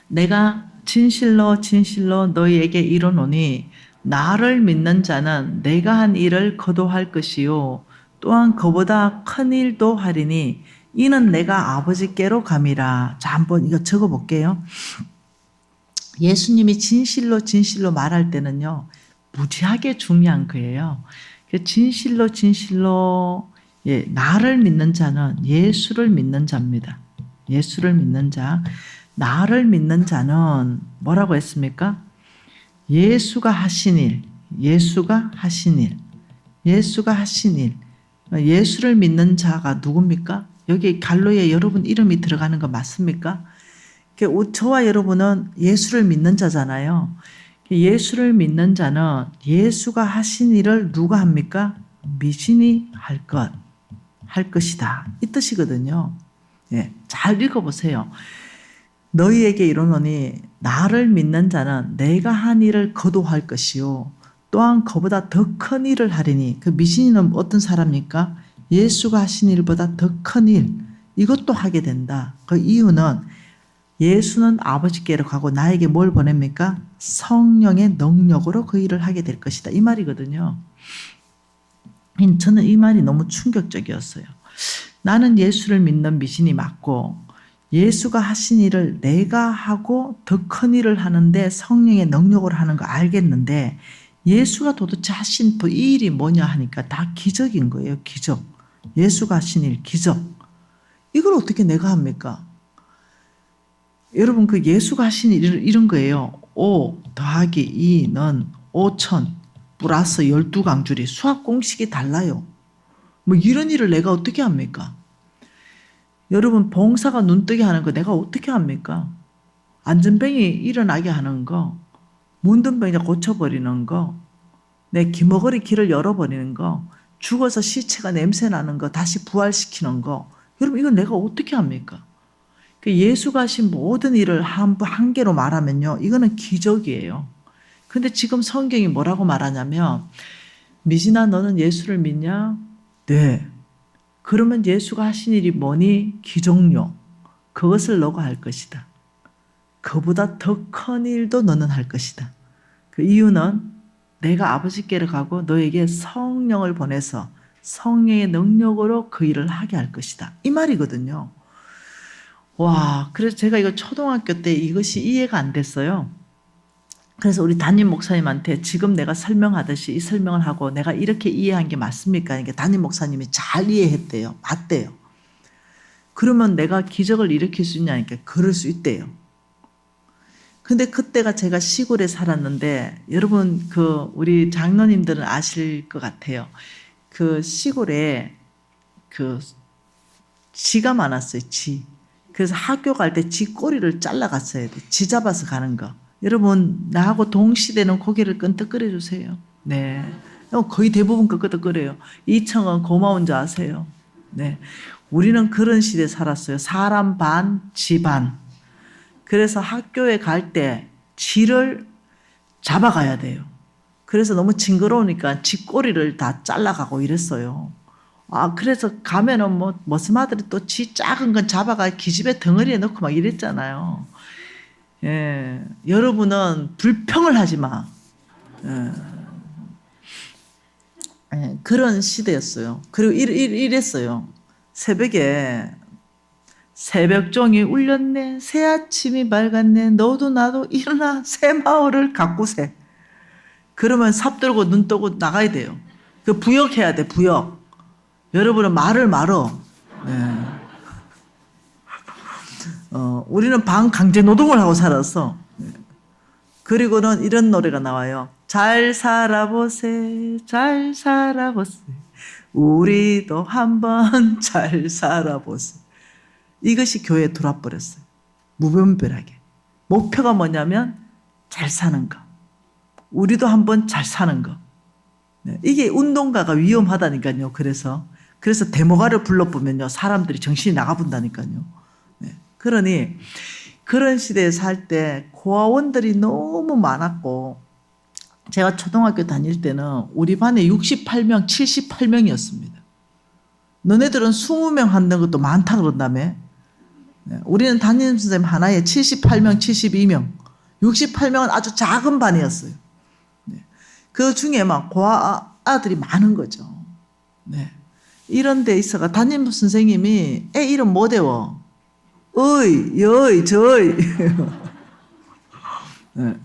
내가 진실로 진실로 너희에게 이르노니 나를 믿는 자는 내가 한 일을 거두할 것이요 또한 그보다 큰 일도 하리니 이는 내가 아버지께로 감이라. 자, 한번 이거 적어볼게요. 예수님이 진실로 진실로 말할 때는요, 무지하게 중요한 거예요. 진실로 진실로, 예, 나를 믿는 자는 예수를 믿는 자입니다. 예수를 믿는 자. 나를 믿는 자는 뭐라고 했습니까? 예수가 하신 일, 예수가 하신 일, 예수가 하신 일. 예수를 믿는 자가 누굽니까? 여기 갈로에 여러분 이름이 들어가는 거 맞습니까? 저와 여러분은 예수를 믿는 자잖아요. 예수를 믿는 자는 예수가 하신 일을 누가 합니까? 미신이 할 것이다. 이 뜻이거든요. 예, 잘 읽어보세요. 너희에게 이르노니 나를 믿는 자는 내가 한 일을 거두할 것이요 또한 그보다 더 큰 일을 하리니. 그 미신이는 어떤 사람입니까? 예수가 하신 일보다 더 큰 일, 이것도 하게 된다. 그 이유는 예수는 아버지께로 가고 나에게 뭘 보냅니까? 성령의 능력으로 그 일을 하게 될 것이다. 이 말이거든요. 저는 이 말이 너무 충격적이었어요. 나는 예수를 믿는 미신이 맞고 예수가 하신 일을 내가 하고 더 큰 일을 하는데 성령의 능력으로 하는 거 알겠는데 예수가 도대체 하신 이 일이 뭐냐 하니까 다 기적인 거예요. 기적. 예수가 하신 일, 기적. 이걸 어떻게 내가 합니까? 여러분, 그 예수가 하신 일 이런 거예요. 5 더하기 2는 5천 플러스 12강줄이 수학 공식이 달라요. 뭐 이런 일을 내가 어떻게 합니까? 여러분, 봉사가 눈뜨게 하는 거 내가 어떻게 합니까? 안전병이 일어나게 하는 거, 문둥병이 고쳐버리는 거, 내 기머거리 길을 열어버리는 거, 죽어서 시체가 냄새나는 거 다시 부활시키는 거, 여러분 이건 내가 어떻게 합니까? 예수가 하신 모든 일을 한 개로 말하면요, 이거는 기적이에요. 근데 지금 성경이 뭐라고 말하냐면, 미진아 너는 예수를 믿냐? 네. 그러면 예수가 하신 일이 뭐니? 기적요. 그것을 너가 할 것이다. 그보다 더 큰 일도 너는 할 것이다. 그 이유는 내가 아버지께로 가고 너에게 성령을 보내서 성령의 능력으로 그 일을 하게 할 것이다. 이 말이거든요. 와, 그래서 제가 이거 초등학교 때 이것이 이해가 안 됐어요. 그래서 우리 담임 목사님한테 지금 내가 설명하듯이 이 설명을 하고 내가 이렇게 이해한 게 맞습니까? 그러니까 담임 목사님이 잘 이해했대요. 맞대요. 그러면 내가 기적을 일으킬 수 있냐니까 그럴 수 있대요. 근데 그때가 제가 시골에 살았는데 여러분 우리 장로님들은 아실 것 같아요. 그 시골에 쥐가 많았어요. 쥐. 그래서 학교 갈 때 쥐 꼬리를 잘라갔어야 돼. 쥐 잡아서 가는 거. 여러분 나하고 동시대는 고개를 끈덕거려 주세요. 네. 거의 대부분 끄덕거려요. 이청은 고마운 줄 아세요. 네. 우리는 그런 시대에 살았어요. 사람 반, 쥐 반. 그래서 학교에 갈 때 쥐를 잡아가야 돼요. 그래서 너무 징그러우니까 쥐 꼬리를 다 잘라가고 이랬어요. 그래서 가면은 머스마들이 또 쥐 작은 건 잡아가 기집애 덩어리에 넣고 막 이랬잖아요. 예. 여러분은 불평을 하지 마. 예. 예. 그런 시대였어요. 그리고 이랬어요. 새벽에 새벽종이 울렸네. 새 아침이 밝았네. 너도 나도 일어나 새 마을을 가꾸세. 그러면 삽 들고 눈 뜨고 나가야 돼요. 그 부역해야 돼. 부역. 여러분은 말을 말어. 네. 우리는 반강제 노동을 하고 살았어. 그리고는 이런 노래가 나와요. 잘 살아보세. 잘 살아보세. 우리도 한번 잘 살아보세. 이것이 교회에 들어와 버렸어요. 무분별하게. 목표가 뭐냐면 잘 사는 거. 우리도 한번 잘 사는 거. 네. 이게 운동가가 위험하다니까요. 그래서 데모가를 불러보면요. 사람들이 정신이 나가본다니까요. 네. 그러니 그런 시대에 살 때 고아원들이 너무 많았고 제가 초등학교 다닐 때는 우리 반에 68명, 78명이었습니다. 너네들은 20명 하는 것도 많다 그런다며. 우리는 담임선생님 하나에 78명, 72명, 68명은 아주 작은 반이었어요. 그 중에 막 고아들이 많은 거죠. 네. 이런 데 있어가 담임선생님이 애 이름 못 외워. 여의, 저의. 네.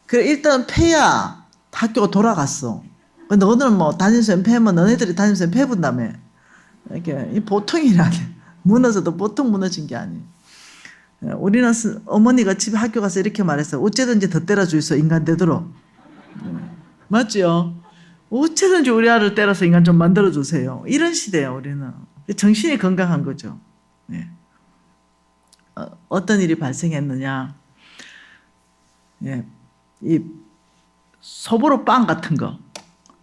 그래, 일단 패야 학교가 돌아갔어. 근데 너는 뭐 담임선생님 패면 너네들이 담임선생님 패분다며. 이렇게 보통이 아니야. 무너져도 보통 무너진 게 아니에요. 우리는 어머니가 집에 학교 가서 이렇게 말했어요. 어째든지 더 때려주이소 인간 되도록. 맞죠? 어째든지 우리 아를 때려서 인간 좀 만들어주세요. 이런 시대예요. 우리는. 정신이 건강한 거죠. 네. 어떤 일이 발생했느냐. 예. 이 소보로 빵 같은 거.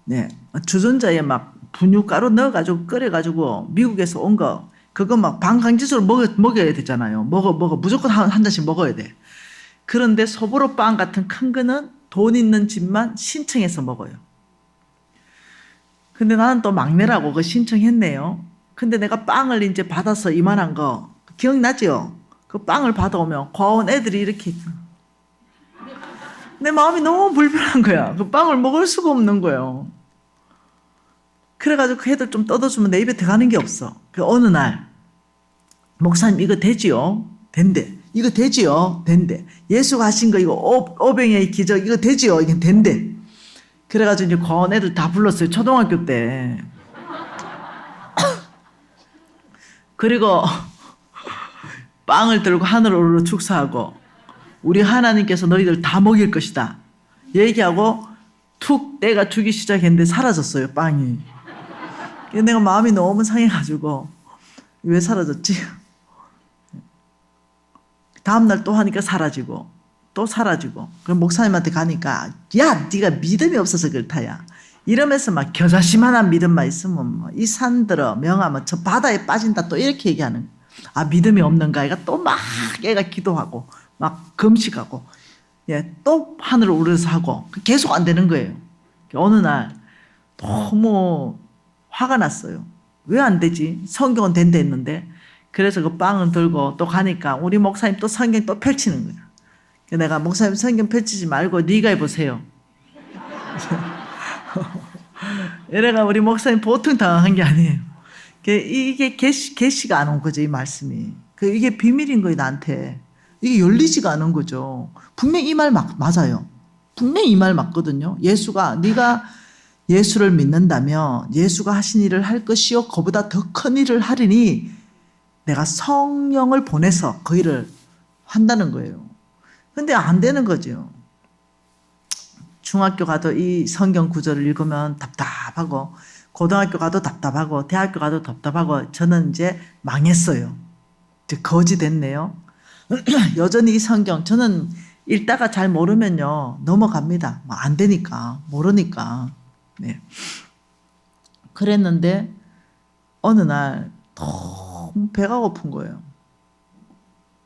네. 주전자에 막 분유가루 넣어가지고 끓여가지고 미국에서 온 거. 그거 막 반강제적으로 먹여야 되잖아요. 무조건 한 잔씩 먹어야 돼. 그런데 소보로 빵 같은 큰 거는 돈 있는 집만 신청해서 먹어요. 근데 나는 또 막내라고 그거 신청했네요. 근데 내가 빵을 이제 받아서 이만한 거 기억나죠? 그 빵을 받아오면 과원 애들이 이렇게 내 마음이 너무 불편한 거야. 그 빵을 먹을 수가 없는 거예요. 그래가지고 그 애들 좀 떠들어주면 내 입에 들어가는 게 없어. 그 어느 날 목사님 이거 되지요? 된대. 이거 되지요? 된대. 예수가 하신 거 이거 오병의 기적 이거 되지요? 이게 된대. 그래가지고 이제 과원 애들 다 불렀어요. 초등학교 때. 그리고 빵을 들고 하늘으로 축사하고 우리 하나님께서 너희들 다 먹일 것이다. 얘기하고 툭 때가 주기 시작했는데 사라졌어요. 빵이. 내가 마음이 너무 상해가지고 왜 사라졌지? 다음날 또 하니까 사라지고 또 사라지고 그럼 목사님한테 가니까 야 네가 믿음이 없어서 그렇다야 이러면서 막 겨자씨만한 믿음만 있으면 뭐 이 산들어 명하면 저 바다에 빠진다 또 이렇게 얘기하는 아 믿음이 없는가 애가 또 막 애가 기도하고 막 금식하고 예, 또 하늘을 우러서 하고 계속 안 되는 거예요. 어느 날 너무 화가 났어요. 왜 안 되지? 성경은 된다 했는데 그래서 그 빵을 들고 또 가니까 우리 목사님 또 성경 또 펼치는 거야. 내가 목사님 성경 펼치지 말고 네가 해보세요. 이래가 우리 목사님 보통 당황한 게 아니에요. 이게 계시가 안 온 거죠. 이 말씀이. 이게 비밀인 거예요. 나한테. 이게 열리지가 않은 거죠. 분명히 이 말 맞아요. 분명히 이 말 맞거든요. 예수가 네가 예수를 믿는다면 예수가 하신 일을 할 것이요 그보다 더 큰 일을 하리니 내가 성령을 보내서 그 일을 한다는 거예요. 근데 안 되는 거죠. 중학교 가도 이 성경 구절을 읽으면 답답하고 고등학교 가도 답답하고 대학교 가도 답답하고 저는 이제 망했어요. 이제 거지 됐네요. 여전히 이 성경 저는 읽다가 잘 모르면요 넘어갑니다. 안 되니까 모르니까. 네. 그랬는데 어느 날 너무 배가 고픈 거예요.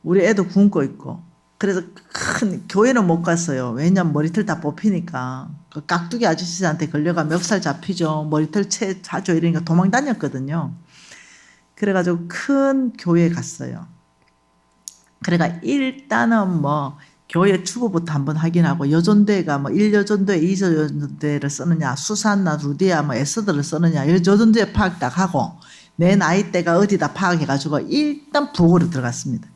우리 애도 굶고 있고 그래서 큰 교회는 못 갔어요. 왜냐면 머리털 다 뽑히니까 그 깍두기 아저씨한테 걸려가 멱살 잡히죠. 머리털 차죠. 이러니까 도망 다녔거든요. 그래가지고 큰 교회에 갔어요. 그래가 일단은 뭐 교회 주보부터 한번 확인하고 여전대가 뭐 1여전대, 2여전대를 쓰느냐, 수산나 루디아 뭐 에스더를 쓰느냐, 여전대 파악 딱 하고 내 나이대가 어디다 파악해가지고 일단 부고로 들어갔습니다.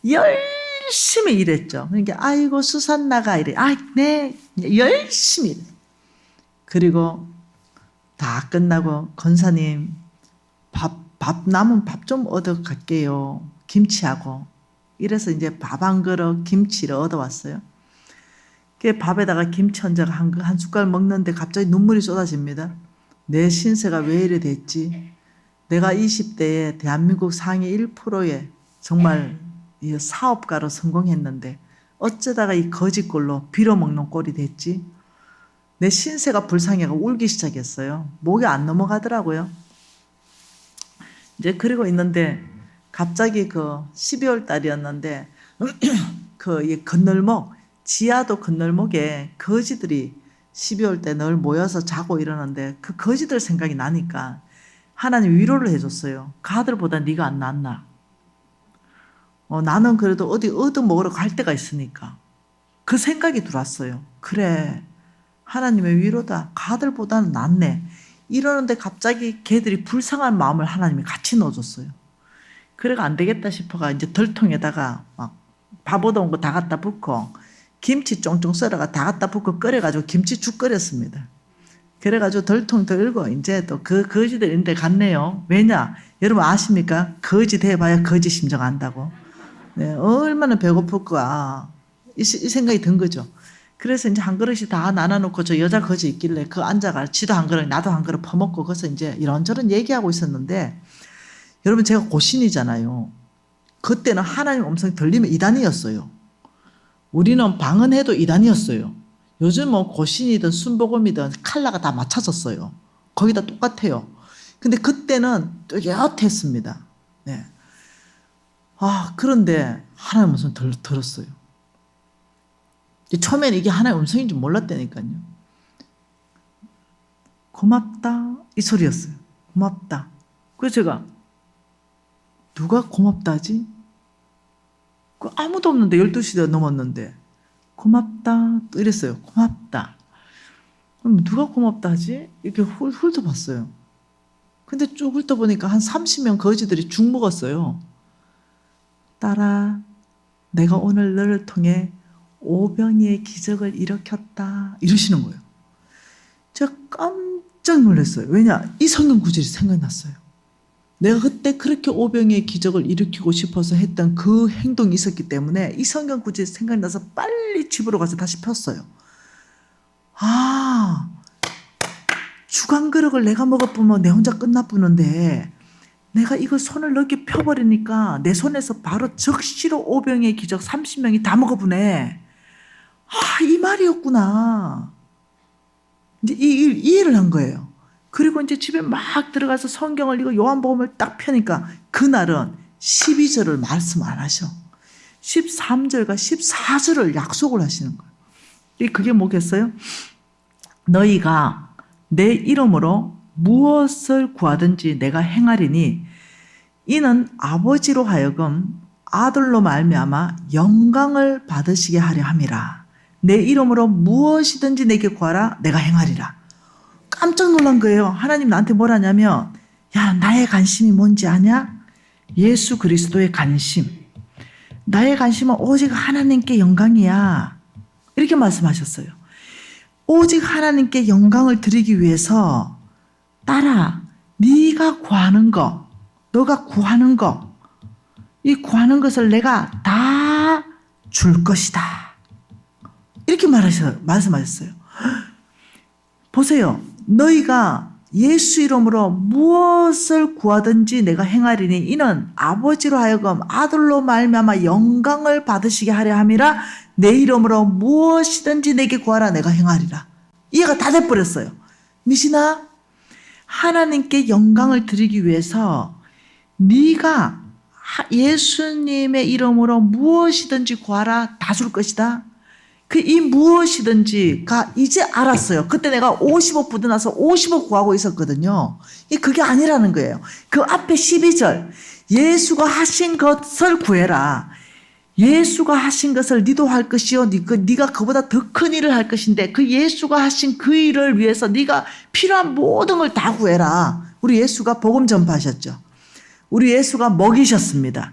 열심히 일했죠. 그러니까 아이고 수산나가 이래. 네 열심히 일해. 그리고 다 끝나고 권사님 밥 남은 밥 좀 얻어 갈게요. 김치하고. 이래서 이제 밥 한 그릇 김치를 얻어왔어요. 그 밥에다가 김치 얹어가 한 숟갈 먹는데 갑자기 눈물이 쏟아집니다. 내 신세가 왜 이래 됐지? 내가 20대에 대한민국 상위 1%에 정말 이 사업가로 성공했는데 어쩌다가 이 거지꼴로 빌어먹는 꼴이 됐지? 내 신세가 불쌍해가 울기 시작했어요. 목이 안 넘어가더라고요. 이제 그러고 있는데 갑자기 그 12월 달이었는데 그 건널목 지하도 건널목에 거지들이 12월 때 늘 모여서 자고 이러는데 그 거지들 생각이 나니까 하나님 위로를 해줬어요. 그 아들보다 네가 안 낫나? 나는 그래도 어디 얻어먹으러 갈 데가 있으니까. 그 생각이 들어왔어요. 그래, 하나님의 위로다. 그 아들보다는 낫네. 이러는데 갑자기 걔들이 불쌍한 마음을 하나님이 같이 넣어줬어요. 그래가 안 되겠다 싶어가 이제 덜통에다가 막 밥 얻어온 거 다 갖다 붓고 김치 쫑쫑 썰어가 다 갖다 붓고 끓여가지고 김치죽 끓였습니다. 그래가지고 덜통 들고 이제 또 그 거지들 인데 갔네요. 왜냐? 여러분 아십니까? 거지 돼봐야 거지 심정 안다고. 네, 얼마나 배고플까. 이 생각이 든 거죠. 그래서 이제 한 그릇이 다 나눠놓고 저 여자 거지 있길래 그 앉아가 지도 한 그릇 나도 한 그릇 퍼먹고 그래서 이제 이런저런 얘기하고 있었는데 여러분 제가 고신이잖아요. 그때는 하나님 음성이 들리면 이단이었어요. 우리는 방언해도 이단이었어요. 요즘 뭐 고신이든 순복음이든 칼라가 다 맞춰졌어요. 거의 다 똑같아요. 근데 그때는 뚜렷했습니다. 네. 그런데 하나님 음성 들었어요. 처음에는 이게 하나의 음성인 줄 몰랐다니까요. 고맙다 이 소리였어요. 고맙다. 그래서 제가 누가 고맙다지? 아무도 없는데 12시가 넘었는데 고맙다 이랬어요. 고맙다. 그럼 누가 고맙다 하지? 이렇게 훑어봤어요. 근데 쭉 훑어보니까 한 30명 거지들이 죽 먹었어요. 딸아, 내가 오늘 너를 통해 오병이의 기적을 일으켰다 이러시는 거예요. 제가 깜짝 놀랐어요. 왜냐? 이 성경 구절이 생각났어요. 내가 그때 그렇게 오병이의 기적을 일으키고 싶어서 했던 그 행동이 있었기 때문에 이 성경 구절이 생각나서 빨리 집으로 가서 다시 폈어요. 죽 한 그릇을 내가 먹어보면 내 혼자 끝나쁘는데 내가 이걸 손을 넓게 펴버리니까 내 손에서 바로 적시로 오병이의 기적 30명이 다 먹어보네. 이 말이었구나. 이제 이해를 한 거예요. 그리고 이제 집에 막 들어가서 성경을 읽고 요한복음을 딱 펴니까 그날은 12절을 말씀 안 하셔. 13절과 14절을 약속을 하시는 거예요. 그게 뭐겠어요? 너희가 내 이름으로 무엇을 구하든지 내가 행하리니 이는 아버지로 하여금 아들로 말미암아 영광을 받으시게 하려 함이라. 내 이름으로 무엇이든지 내게 구하라 내가 행하리라. 깜짝 놀란 거예요. 하나님 나한테 뭘 하냐면 야 나의 관심이 뭔지 아냐? 예수 그리스도의 관심. 나의 관심은 오직 하나님께 영광이야. 이렇게 말씀하셨어요. 오직 하나님께 영광을 드리기 위해서 딸아 네가 구하는 거 너가 구하는 거 이 구하는 것을 내가 다 줄 것이다. 이렇게 말씀하셨어요. 보세요. 너희가 예수 이름으로 무엇을 구하든지 내가 행하리니 이는 아버지로 하여금 아들로 말미암아 영광을 받으시게 하려 함이라. 내 이름으로 무엇이든지 내게 구하라 내가 행하리라. 이해가 다 돼버렸어요. 미신아 하나님께 영광을 드리기 위해서 네가 예수님의 이름으로 무엇이든지 구하라 다 줄 것이다. 이 무엇이든지가 이제 알았어요. 그때 내가 50억 부어나서 50억 구하고 있었거든요. 그게 아니라는 거예요. 그 앞에 12절 예수가 하신 것을 구해라. 예수가 하신 것을 니도 할 것이요 네가 그보다 더 큰 일을 할 것인데 그 예수가 하신 그 일을 위해서 네가 필요한 모든 걸 다 구해라. 우리 예수가 복음 전파하셨죠. 우리 예수가 먹이셨습니다.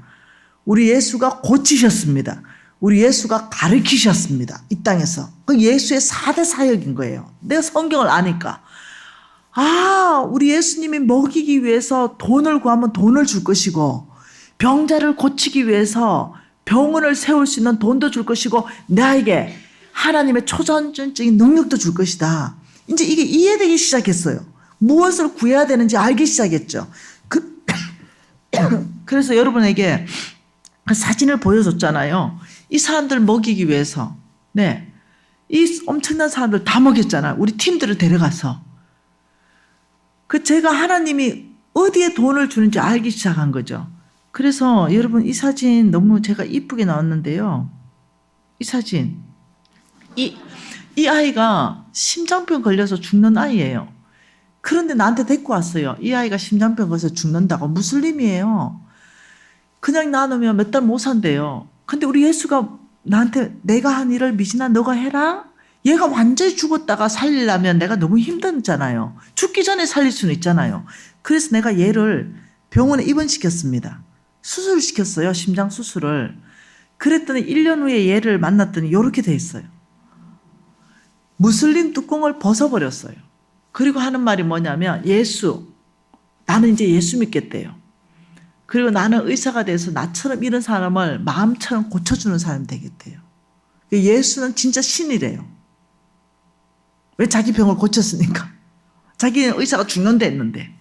우리 예수가 고치셨습니다. 우리 예수가 가르치셨습니다. 이 땅에서. 그 예수의 4대 사역인 거예요. 내가 성경을 아니까. 우리 예수님이 먹이기 위해서 돈을 구하면 돈을 줄 것이고 병자를 고치기 위해서 병원을 세울 수 있는 돈도 줄 것이고 나에게 하나님의 초전적인 능력도 줄 것이다. 이제 이게 이해되기 시작했어요. 무엇을 구해야 되는지 알기 시작했죠. 그래서 여러분에게 그 사진을 보여줬잖아요. 이 사람들 먹이기 위해서 이 엄청난 사람들 다 먹였잖아요. 우리 팀들을 데려가서. 제가 하나님이 어디에 돈을 주는지 알기 시작한 거죠. 그래서 여러분 이 사진 너무 제가 이쁘게 나왔는데요. 이 사진. 이 아이가 심장병 걸려서 죽는 아이예요. 그런데 나한테 데리고 왔어요. 이 아이가 심장병 걸려서 죽는다고. 무슬림이에요. 그냥 놔놓으면 몇 달 못 산대요. 근데 우리 예수가 나한테 내가 한 일을 미진아 너가 해라? 얘가 완전히 죽었다가 살리려면 내가 너무 힘들잖아요. 죽기 전에 살릴 수는 있잖아요. 그래서 내가 얘를 병원에 입원시켰습니다. 수술을 시켰어요. 심장 수술을. 그랬더니 1년 후에 얘를 만났더니 이렇게 돼 있어요. 무슬림 뚜껑을 벗어버렸어요. 그리고 하는 말이 뭐냐면 예수, 나는 이제 예수 믿겠대요. 그리고 나는 의사가 돼서 나처럼 이런 사람을 마음처럼 고쳐주는 사람이 되겠대요. 예수는 진짜 신이래요. 왜 자기 병을 고쳤으니까. 자기는 의사가 죽는다 했는데.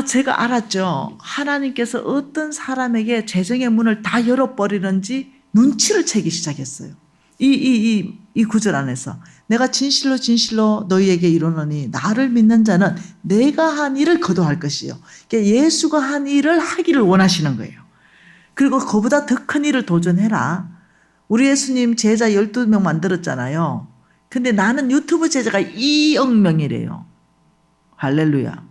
제가 알았죠. 하나님께서 어떤 사람에게 재정의 문을 다 열어버리는지 눈치를 채기 시작했어요. 이 구절 안에서 내가 진실로 진실로 너희에게 이르노니 나를 믿는 자는 내가 한 일을 거두할 것이요. 그러니까 예수가 한 일을 하기를 원하시는 거예요. 그리고 그보다 더 큰 일을 도전해라. 우리 예수님 제자 12명 만들었잖아요. 근데 나는 유튜브 제자가 2억 명이래요. 할렐루야.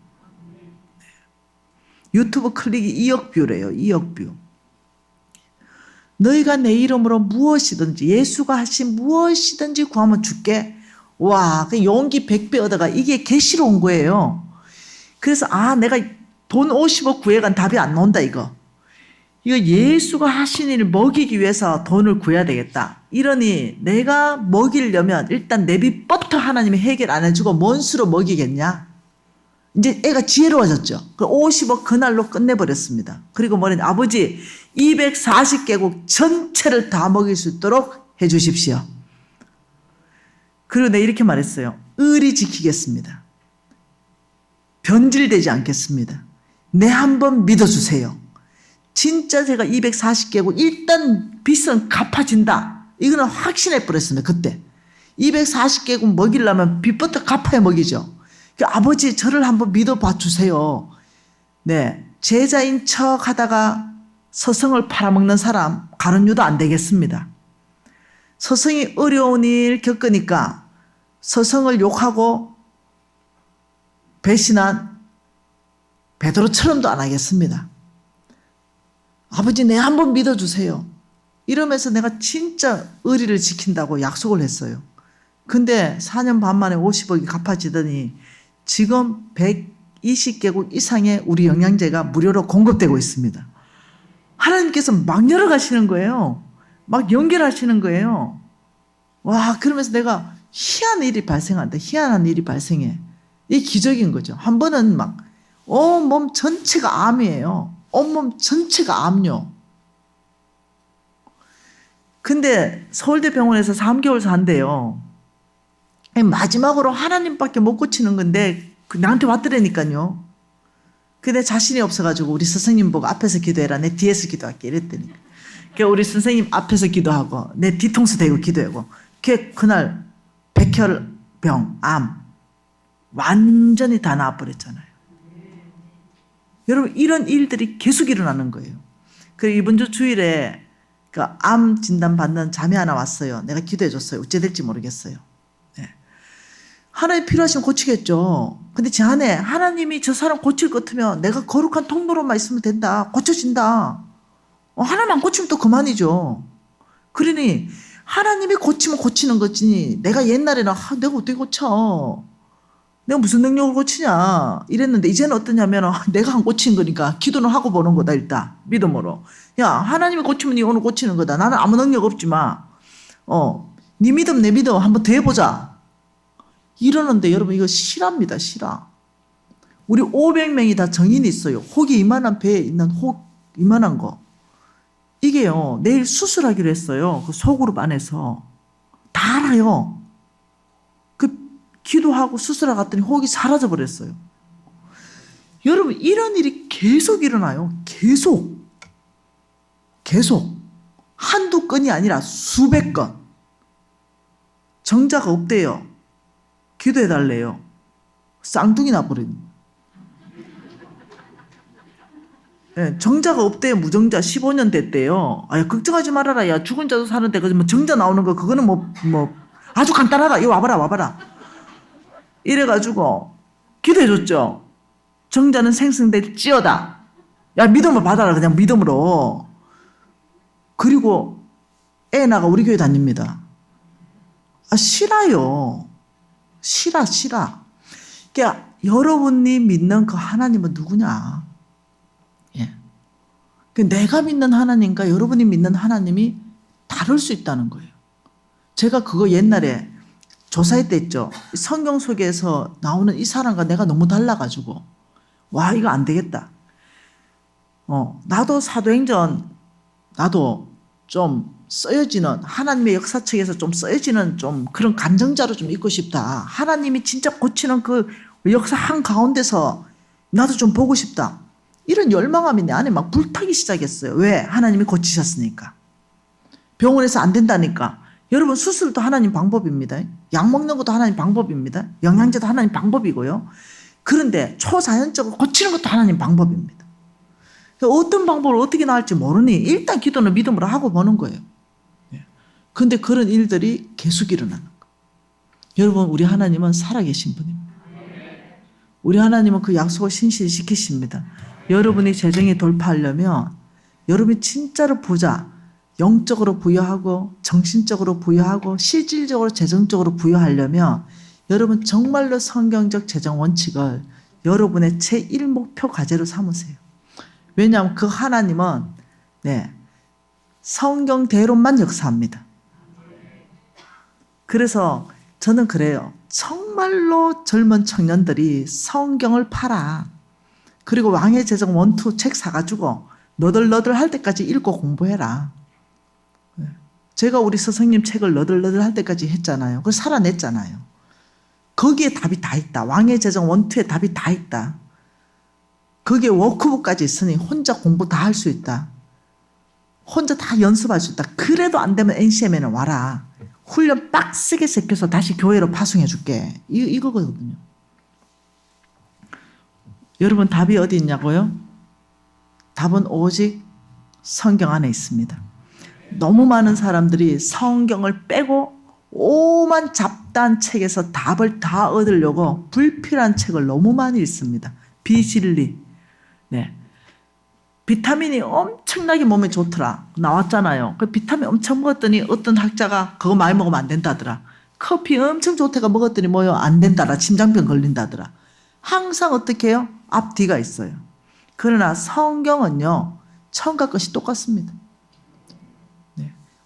유튜브 클릭이 2억 뷰래요. 2억 뷰. 너희가 내 이름으로 무엇이든지 예수가 하신 무엇이든지 구하면 줄게. 와, 그 용기 100배 얻어가 이게 계시로 온 거예요. 그래서 내가 돈 50억 구해간 답이 안 나온다 이거. 이거 예수가 하신 일을 먹이기 위해서 돈을 구해야 되겠다. 이러니 내가 먹이려면 일단 내비부터 하나님이 해결 안 해주고 뭔 수로 먹이겠냐. 이제 애가 지혜로워졌죠. 50억 그날로 끝내버렸습니다. 그리고 뭐냐, 아버지 240개국 전체를 다 먹일 수 있도록 해주십시오. 그리고 내가 이렇게 말했어요. 의리 지키겠습니다. 변질되지 않겠습니다. 내 한번 믿어주세요. 진짜 제가 240개국 일단 빚은 갚아진다. 이거는 확신해 버렸습니다. 그때 240개국 먹이려면 빚부터 갚아야 먹이죠. 아버지 저를 한번 믿어봐 주세요. 네, 제자인 척 하다가 서성을 팔아먹는 사람 가룟유다 안 되겠습니다. 서성이 어려운 일 겪으니까 서성을 욕하고 배신한 베드로처럼도 안 하겠습니다. 아버지 내 한번 믿어주세요. 이러면서 내가 진짜 의리를 지킨다고 약속을 했어요. 근데 4년 반 만에 50억이 갚아지더니 지금 120개국 이상의 우리 영양제가 무료로 공급되고 있습니다. 하나님께서 막 열어가시는 거예요. 막 연결하시는 거예요. 와, 그러면서 내가 희한한 일이 발생한다. 희한한 일이 발생해. 이게 기적인 거죠. 한 번은 막 온몸 전체가 암이에요. 온몸 전체가 암요. 근데 서울대 병원에서 3개월 산대요. 마지막으로 하나님밖에 못 고치는 건데 나한테 왔더라니까요. 근데 자신이 없어가지고 우리 선생님 보고 앞에서 기도해라. 내 뒤에서 기도할게 이랬더니. 우리 선생님 앞에서 기도하고 내 뒤통수 대고 기도하고 그날 백혈병, 암 완전히 다 나아버렸잖아요. 여러분 이런 일들이 계속 일어나는 거예요. 그리고 이번 주 주일에 암 진단 받는 자매 하나 왔어요. 내가 기도해 줬어요. 어째 될지 모르겠어요. 네. 하나님 필요하시면 고치겠죠. 근데 제 안에 하나님이 저 사람 고칠 것 같으면 내가 거룩한 통로로만 있으면 된다. 고쳐진다. 하나만 고치면 또 그만이죠. 그러니 하나님이 고치면 고치는 거지. 내가 옛날에는 내가 어떻게 고쳐. 내가 무슨 능력을 고치냐 이랬는데 이제는 어떠냐면 내가 안 고친 거니까 기도는 하고 보는 거다. 일단 믿음으로. 야 하나님이 고치면 네 오늘 고치는 거다. 나는 아무 능력 없지만 네 믿음 내 믿음 한번 더 해보자. 이러는데 여러분 이거 실화입니다. 실화. 우리 500명이 다 정인이 있어요. 혹이 이만한 배에 있는 혹 이만한 거. 이게요 내일 수술하기로 했어요. 그 소그룹 안에서 다 알아요. 기도하고 수술하러 갔더니 혹이 사라져 버렸어요. 여러분 이런 일이 계속 일어나요. 계속 한두 건이 아니라 수백 건. 정자가 없대요. 기도해 달래요. 쌍둥이 나버린. 네, 정자가 없대요. 무정자 15년 됐대요. 걱정하지 말아라. 야 죽은 자도 사는데 뭐 정자 나오는 거 그거는 뭐 아주 간단하다. 이거 와봐라. 이래가지고 기도해줬죠. 정자는 생성될지어다. 야, 믿음을 받아라. 그냥 믿음으로. 그리고 애 나가 우리 교회 다닙니다. 아, 싫어요. 싫어. 그러니까 여러분이 믿는 그 하나님은 누구냐? 예. 내가 믿는 하나님과 여러분이 믿는 하나님이 다를 수 있다는 거예요. 제가 그거 옛날에 조사했댔죠. 성경 속에서 나오는 이 사람과 내가 너무 달라가지고 와, 이거 안 되겠다. 나도 사도행전 나도 좀 쓰여지는 하나님의 역사책에서 좀 쓰여지는 좀 그런 간증자로 좀 있고 싶다. 하나님이 진짜 고치는 그 역사 한가운데서 나도 좀 보고 싶다. 이런 열망함이 내 안에 막 불타기 시작했어요. 왜? 하나님이 고치셨으니까. 병원에서 안 된다니까. 여러분, 수술도 하나님 방법입니다. 약 먹는 것도 하나님 방법입니다. 영양제도 하나님 방법이고요. 그런데 초자연적으로 고치는 것도 하나님 방법입니다. 어떤 방법을 어떻게 나을지 모르니 일단 기도는 믿음으로 하고 보는 거예요. 그런데 그런 일들이 계속 일어나는 거예요. 여러분, 우리 하나님은 살아계신 분입니다. 우리 하나님은 그 약속을 신실히 지키십니다. 여러분이 재정이 돌파하려면 여러분이 진짜로 부자, 영적으로 부여하고 정신적으로 부여하고 실질적으로 재정적으로 부여하려면 여러분 정말로 성경적 재정 원칙을 여러분의 제1목표 과제로 삼으세요. 왜냐하면 그 하나님은 성경대로만 역사합니다. 그래서 저는 그래요. 정말로 젊은 청년들이 성경을 팔아. 그리고 왕의 재정 원투 책 사가지고 너덜너덜 할 때까지 읽고 공부해라. 제가 우리 스승님 책을 너덜너덜 할 때까지 했잖아요. 그걸 살아냈잖아요. 거기에 답이 다 있다. 왕의 재정 원투에 답이 다 있다. 거기에 워크북까지 있으니 혼자 공부 다 할 수 있다. 혼자 다 연습할 수 있다. 그래도 안 되면 NCM에는 와라. 훈련 빡세게 시켜서 다시 교회로 파송해 줄게. 이거거든요. 여러분, 답이 어디 있냐고요? 답은 오직 성경 안에 있습니다. 너무 많은 사람들이 성경을 빼고 오만 잡다한 책에서 답을 다 얻으려고 불필요한 책을 너무 많이 읽습니다. 비진리. 비타민이 엄청나게 몸에 좋더라. 나왔잖아요. 그 비타민 엄청 먹었더니 어떤 학자가 그거 많이 먹으면 안 된다더라. 커피 엄청 좋다가 먹었더니 뭐요? 안 된다라. 심장병 걸린다더라. 항상 어떻게 해요? 앞뒤가 있어요. 그러나 성경은요, 처음과 끝이 똑같습니다.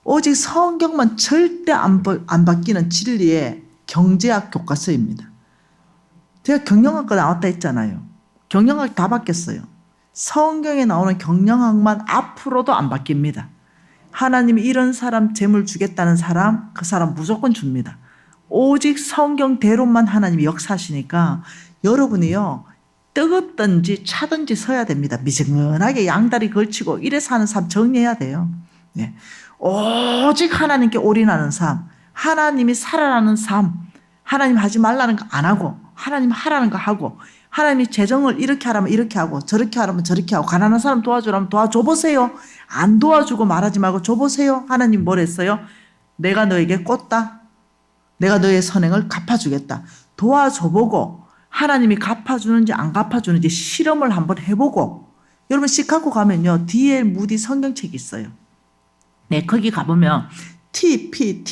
오직 성경만 절대 안 바뀌는 진리의 경제학 교과서입니다. 제가 경영학과 나왔다 했잖아요. 경영학 다 바뀌었어요. 성경에 나오는 경영학만 앞으로도 안 바뀝니다. 하나님이 이런 사람 재물 주겠다는 사람, 그 사람 무조건 줍니다. 오직 성경대로만 하나님이 역사하시니까 여러분이요, 뜨겁든지 차든지 서야 됩니다. 미지근하게 양다리 걸치고 이래서 하는 삶 정리해야 돼요. 오직 하나님께 올인하는 삶, 하나님이 살아나는 삶, 하나님 하지 말라는 거 안 하고 하나님 하라는 거 하고, 하나님이 재정을 이렇게 하라면 이렇게 하고 저렇게 하라면 저렇게 하고, 가난한 사람 도와주라면 도와줘보세요. 안 도와주고 말하지 말고 줘보세요. 하나님 뭘 했어요? 내가 너에게 꽂다. 내가 너의 선행을 갚아주겠다. 도와줘보고 하나님이 갚아주는지 안 갚아주는지 실험을 한번 해보고. 여러분, 시카고 가면요, D.L. 무디 성경책이 있어요. 거기 가보면 TP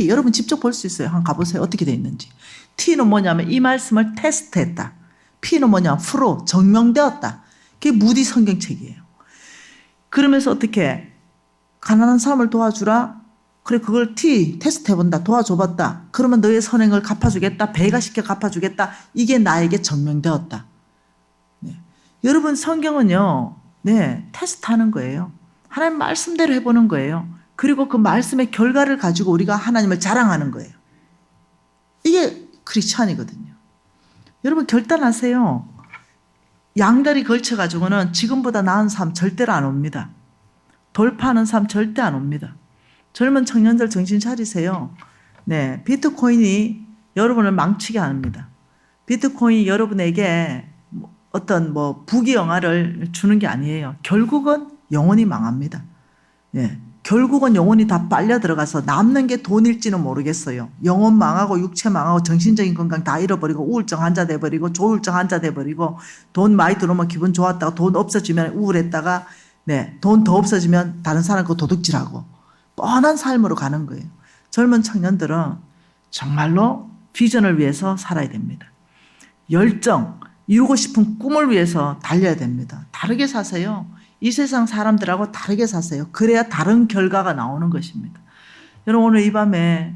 여러분 직접 볼 수 있어요. 한번 가보세요. 어떻게 돼 있는지. T는 뭐냐면 이 말씀을 테스트했다. P는 뭐냐면 프로, 증명되었다. 그게 무디 성경책이에요. 그러면서 어떻게 가난한 사람을 도와주라. 그래, 그걸 테스트 해본다. 도와줘봤다. 그러면 너의 선행을 갚아주겠다. 배가시켜 갚아주겠다. 이게 나에게 증명되었다. 여러분, 성경은요, 테스트하는 거예요. 하나님 말씀대로 해보는 거예요. 그리고 그 말씀의 결과를 가지고 우리가 하나님을 자랑하는 거예요. 이게 크리스찬이거든요. 여러분, 결단하세요. 양다리 걸쳐가지고는 지금보다 나은 삶 절대로 안 옵니다. 돌파하는 삶 절대 안 옵니다. 젊은 청년들 정신 차리세요. 비트코인이 여러분을 망치게 합니다. 비트코인이 여러분에게 어떤 부귀영화를 주는 게 아니에요. 결국은 영원히 망합니다. 결국은 영혼이 다 빨려 들어가서 남는 게 돈일지는 모르겠어요. 영혼 망하고 육체 망하고 정신적인 건강 다 잃어버리고 우울증 환자 돼버리고 조울증 환자 돼버리고 돈 많이 들어오면 기분 좋았다가 돈 없어지면 우울했다가 돈 더 없어지면 다른 사람 거 도둑질하고 뻔한 삶으로 가는 거예요. 젊은 청년들은 정말로 비전을 위해서 살아야 됩니다. 열정, 이루고 싶은 꿈을 위해서 달려야 됩니다. 다르게 사세요. 이 세상 사람들하고 다르게 사세요. 그래야 다른 결과가 나오는 것입니다. 여러분 오늘 이 밤에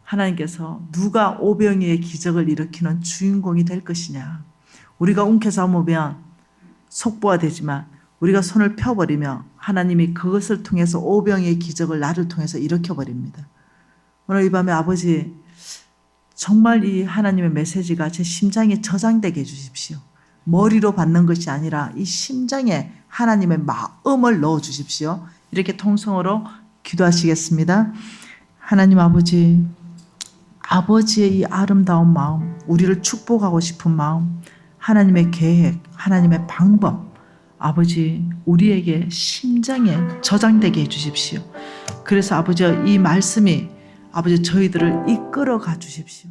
하나님께서 누가 오병이의 기적을 일으키는 주인공이 될 것이냐. 우리가 움켜잡으면 속보가 되지만 우리가 손을 펴버리며 하나님이 그것을 통해서 오병이의 기적을 나를 통해서 일으켜버립니다. 오늘 이 밤에 아버지 정말 이 하나님의 메시지가 제 심장에 저장되게 해주십시오. 머리로 받는 것이 아니라 이 심장에 하나님의 마음을 넣어주십시오. 이렇게 통성으로 기도하시겠습니다. 하나님 아버지, 아버지의 이 아름다운 마음, 우리를 축복하고 싶은 마음, 하나님의 계획, 하나님의 방법, 아버지 우리에게 심장에 저장되게 해주십시오. 그래서 아버지 이 말씀이 아버지 저희들을 이끌어 가 주십시오.